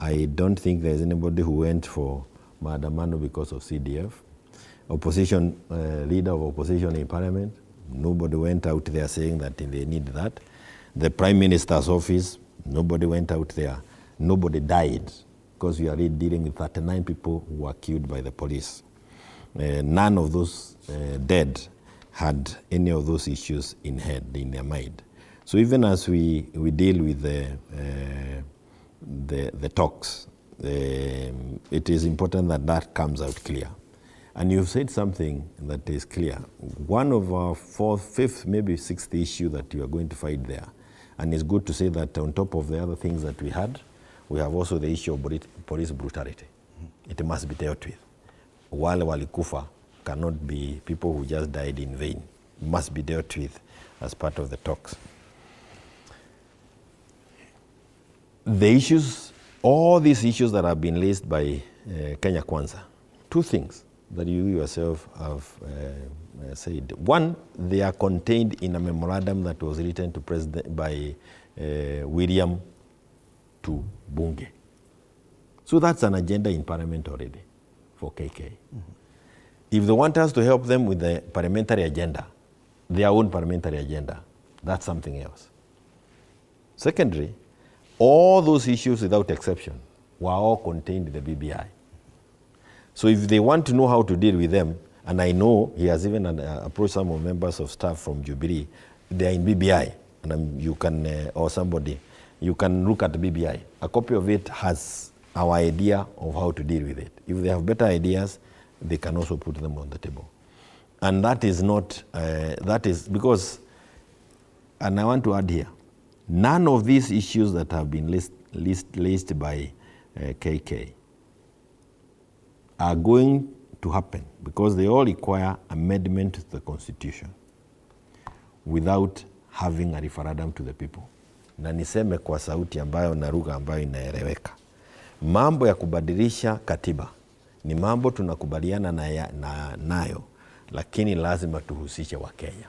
I don't think there's anybody who went for maandamano because of CDF. Opposition, leader of opposition in parliament, nobody went out there saying that they need that. The Prime Minister's office, nobody went out there. Nobody died because we are dealing with 39 people who were killed by the police. None of those dead had any of those issues in their mind. So even as we deal with the talks, it is important that that comes out clear. And you've said something that is clear. One of our fourth, fifth, maybe sixth issue that you are going to fight there. And it's good to say that on top of the other things that we had, we have also the issue of police brutality. It must be dealt with. Wale walikufa cannot be people who just died in vain. It must be dealt with as part of the talks. The issues all these issues that have been raised by Kenya Kwanza, two things that you yourself have said. One, they are contained in a memorandum that was written to President by William to Bunge. So that's an agenda in Parliament already for KK. If they want us to help them with the parliamentary agenda, their own parliamentary agenda, that's something else. Secondly, all those issues without exception were all contained in the BBI. So if they want to know how to deal with them, and I know he has even approached some members of staff from Jubilee, they are in BBI, and you can, or somebody, you can look at the BBI. A copy of it has our idea of how to deal with it. If they have better ideas, they can also put them on the table. And that is not, that is because, and I want to add here, none of these issues that have been listed by KK are going to happen because they all require amendment to the Constitution without having a referendum to the people. Na niseme kwa sauti ambayo na lugha ambayo inaeleweka. Mambo ya kubadilisha katiba ni mambo tunakubaliana nayo, lakini lazima tuhusishe Wakenya.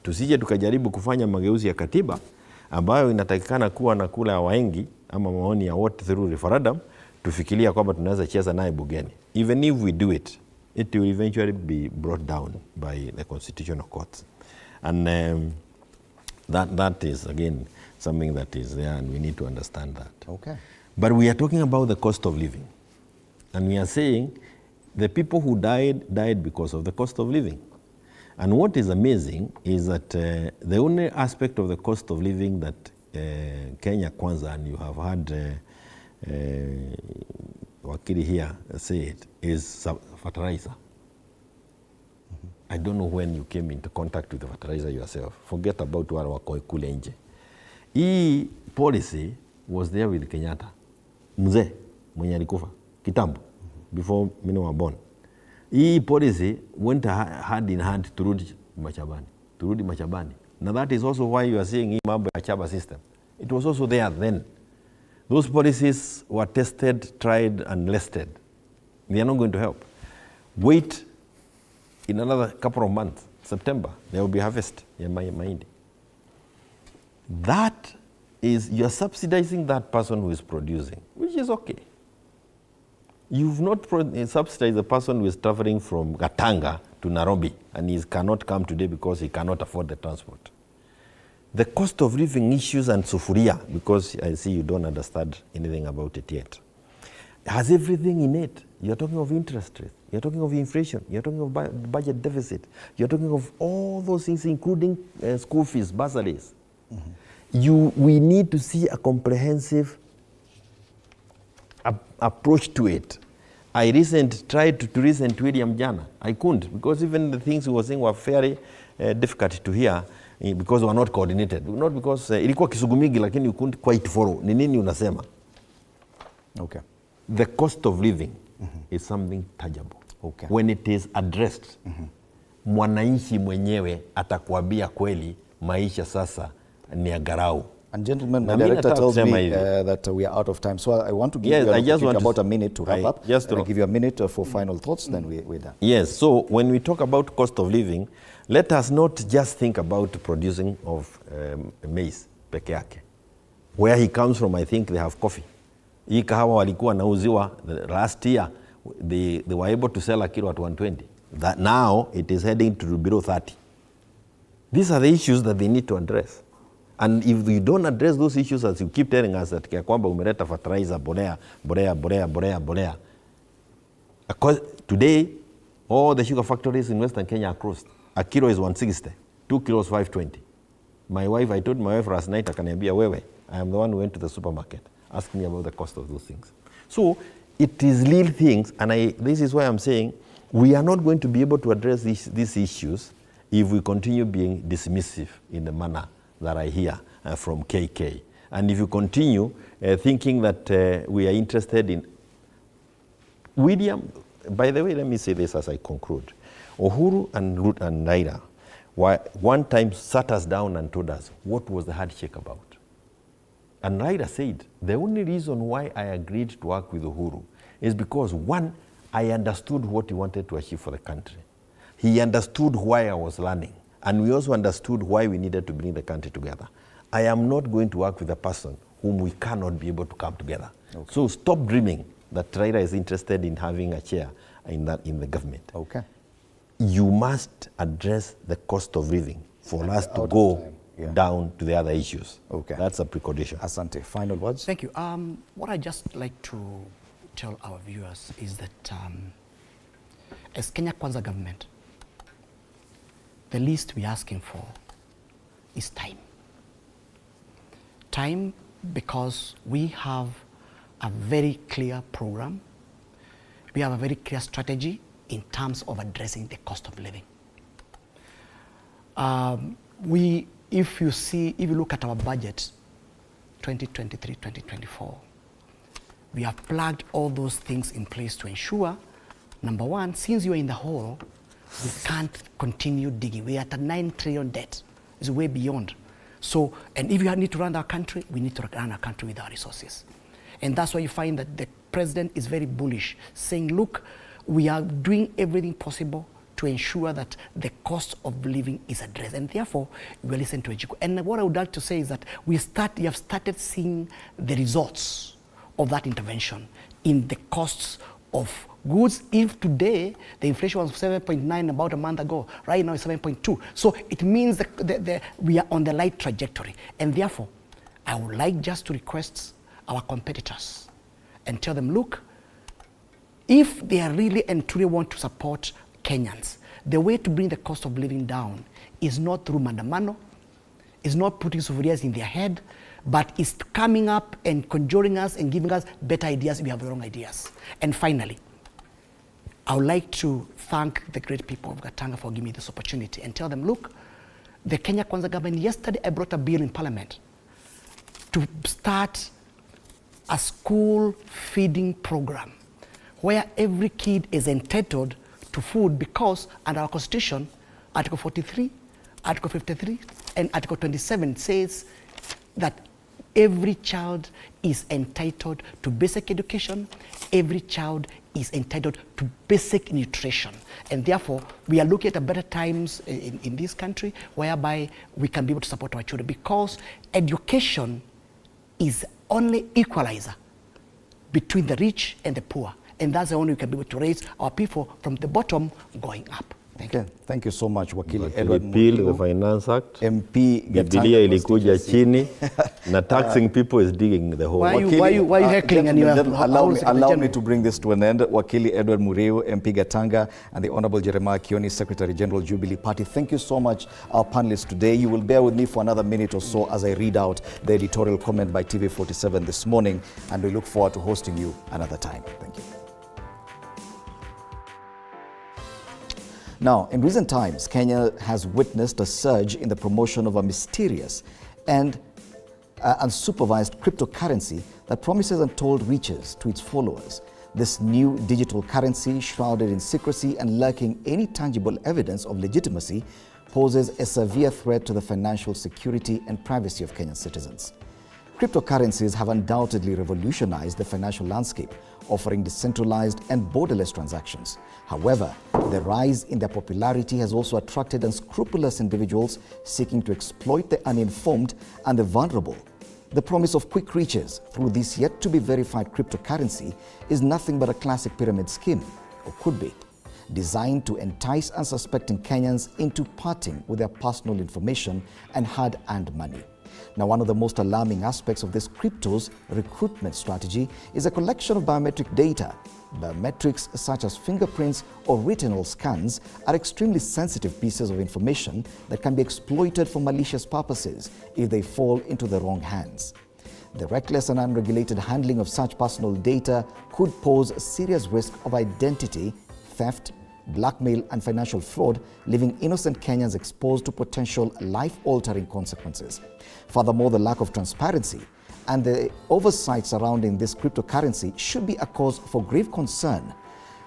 Tusije tukajaribu kufanya mageuzi ya katiba ambayo inatakikana kuwa na kula wengi ama maoni ya wote through referendum, tufikiria kwamba tunaweza cheza naye bugeni. Even if we do it, it will eventually be brought down by the constitutional courts. And that is, again, something that is there, and we need to understand that. Okay. But we are talking about the cost of living. And we are saying the people who died because of the cost of living. And what is amazing is that the only aspect of the cost of living that Kenya Kwanza, and you have had Wakili here say it, is fertilizer. I don't know when you came into contact with the fertilizer yourself. Forget about wale wako kule nje. Hii policy was there with Kenyatta. Mzee mwenye alikufa kitambo before mimi was born. Hii policy went hand in hand turudi Machabani. Now that is also why you are seeing hii mambo ya chaba system. It was also there then. Those policies were tested, tried, and listed. They are not going to help. Wait in another couple of months, September, there will be harvest in mahindi. That is, you're subsidizing that person who is producing, which is okay. You've not subsidized the person who is traveling from Gatanga to Nairobi and he cannot come today because he cannot afford the transport. The cost of living issues and sufuria, because I see you don't understand anything about it yet, has everything in it. You're talking of interest rate, you're talking of inflation, you're talking of budget deficit, you're talking of all those things, including school fees, bursaries. We need to see a comprehensive approach to it. I tried to listen to William Jana. I couldn't, because even the things he was saying were very difficult to hear because they were not coordinated. Not because ilikuwa kisugumigi lakini you couldn't quite follow. Ni nini unasema? Okay. The cost of living is something tangible. Okay. When it is addressed, mwananchi mwenyewe atakwambia kweli maisha sasa ni agarau. And gentlemen, my director tells me that we are out of time. So I want to give you about a minute to wrap up. Just to give you a minute for final thoughts, then we're done. Yes, so when we talk about cost of living, let us not just think about producing of maize peke yake. Where he comes from, I think they have coffee. Hii kahawa walikuwa nauziwa last year, they were able to sell a kilo at 120. That now it is heading to below 30. These are the issues that they need to address. And if we don't address those issues, as you keep telling us that kwamba umeleta fertilizer, bolea. Today, all the sugar factories in Western Kenya are closed. A kilo is 160, 2 kilos 520. I told my wife last night, akaniambia wewe, I am the one who went to the supermarket, asking me about the cost of those things. So it is little things, and this is why I'm saying we are not going to be able to address these issues if we continue being dismissive in the manner that I hear from KK. And if you continue thinking that we are interested in William, by the way, let me say this as I conclude. Uhuru and Raila one time sat us down and told us what was the handshake about. And Raila said, the only reason why I agreed to work with Uhuru is because, one, I understood what he wanted to achieve for the country. He understood why I was learning. And we also understood why we needed to bring the country together. I am not going to work with a person whom we cannot be able to come together. Okay. So stop dreaming that Raila is interested in having a chair in the government. Okay. You must address the cost of living for us to go down to the other issues. Okay. That's a precondition. Asante, final words? Thank you. What I just like to tell our viewers is that as Kenya Kwanza government, the least we're asking for is time. Time, because we have a very clear program. We have a very clear strategy in terms of addressing the cost of living. If you look at our budget, 2023-2024, we have plugged all those things in place to ensure, number one, since you're in the hole, we can't continue digging. We're at a 9 trillion debt. It's way beyond. So, and if you need to run our country, we need to run our country with our resources. And that's why you find that the president is very bullish, saying, look, we are doing everything possible to ensure that the cost of living is addressed. And therefore, we listen to Ejiko. And what I would like to say is that we have started seeing the results of that intervention in the costs of goods. If today the inflation was 7.9 about a month ago, right now it's 7.2. So it means that we are on the right trajectory. And therefore, I would like just to request our competitors and tell them, look, if they are really and truly want to support Kenyans, the way to bring the cost of living down is not through mandamano, is not putting sufurias in their head, but is coming up and conjuring us and giving us better ideas if we have the wrong ideas. And finally, I would like to thank the great people of Gatanga for giving me this opportunity and tell them, look, the Kenya Kwanza government, yesterday I brought a bill in parliament to start a school feeding program where every kid is entitled to food because under our constitution, Article 43, Article 53, and Article 27 says that every child is entitled to basic education, every child is entitled to basic nutrition. And therefore, we are looking at better times in this country whereby we can be able to support our children, because education is only equalizer between the rich and the poor. And that's the only way we can be able to raise our people from the bottom going up. Thank you so much, Wakili Edward Muriu. The Finance Act. MP Biblia ilikuja chini na taxing people is digging the hole. Why are you heckling? And allow me to bring this to an end. Wakili Edward Muriu, MP Gatanga, and the Honorable Jeremiah Kioni, Secretary General, Jubilee Party. Thank you so much, our panelists today. You will bear with me for another minute or so as I read out the editorial comment by TV47 this morning, and we look forward to hosting you another time. Thank you. Now, in recent times, Kenya has witnessed a surge in the promotion of a mysterious and unsupervised cryptocurrency that promises untold riches to its followers. This new digital currency, shrouded in secrecy and lacking any tangible evidence of legitimacy, poses a severe threat to the financial security and privacy of Kenyan citizens. Cryptocurrencies have undoubtedly revolutionized the financial landscape, offering decentralized and borderless transactions. However, the rise in their popularity has also attracted unscrupulous individuals seeking to exploit the uninformed and the vulnerable. The promise of quick riches through this yet-to-be-verified cryptocurrency is nothing but a classic pyramid scheme, or could be, designed to entice unsuspecting Kenyans into parting with their personal information and hard-earned money. Now, one of the most alarming aspects of this crypto's recruitment strategy is a collection of biometric data. Biometrics such as fingerprints or retinal scans are extremely sensitive pieces of information that can be exploited for malicious purposes if they fall into the wrong hands. The reckless and unregulated handling of such personal data could pose a serious risk of identity theft, blackmail, and financial fraud, leaving innocent Kenyans exposed to potential life-altering consequences. Furthermore, the lack of transparency and the oversight surrounding this cryptocurrency should be a cause for grave concern.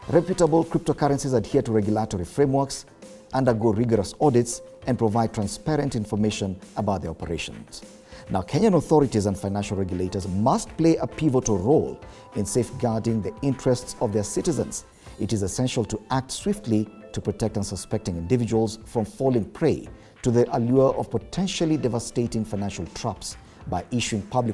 Reputable cryptocurrencies adhere to regulatory frameworks, undergo rigorous audits, and provide transparent information about their operations. Now, Kenyan authorities and financial regulators must play a pivotal role in safeguarding the interests of their citizens. It is essential to act swiftly to protect unsuspecting individuals from falling prey to the allure of potentially devastating financial traps by issuing public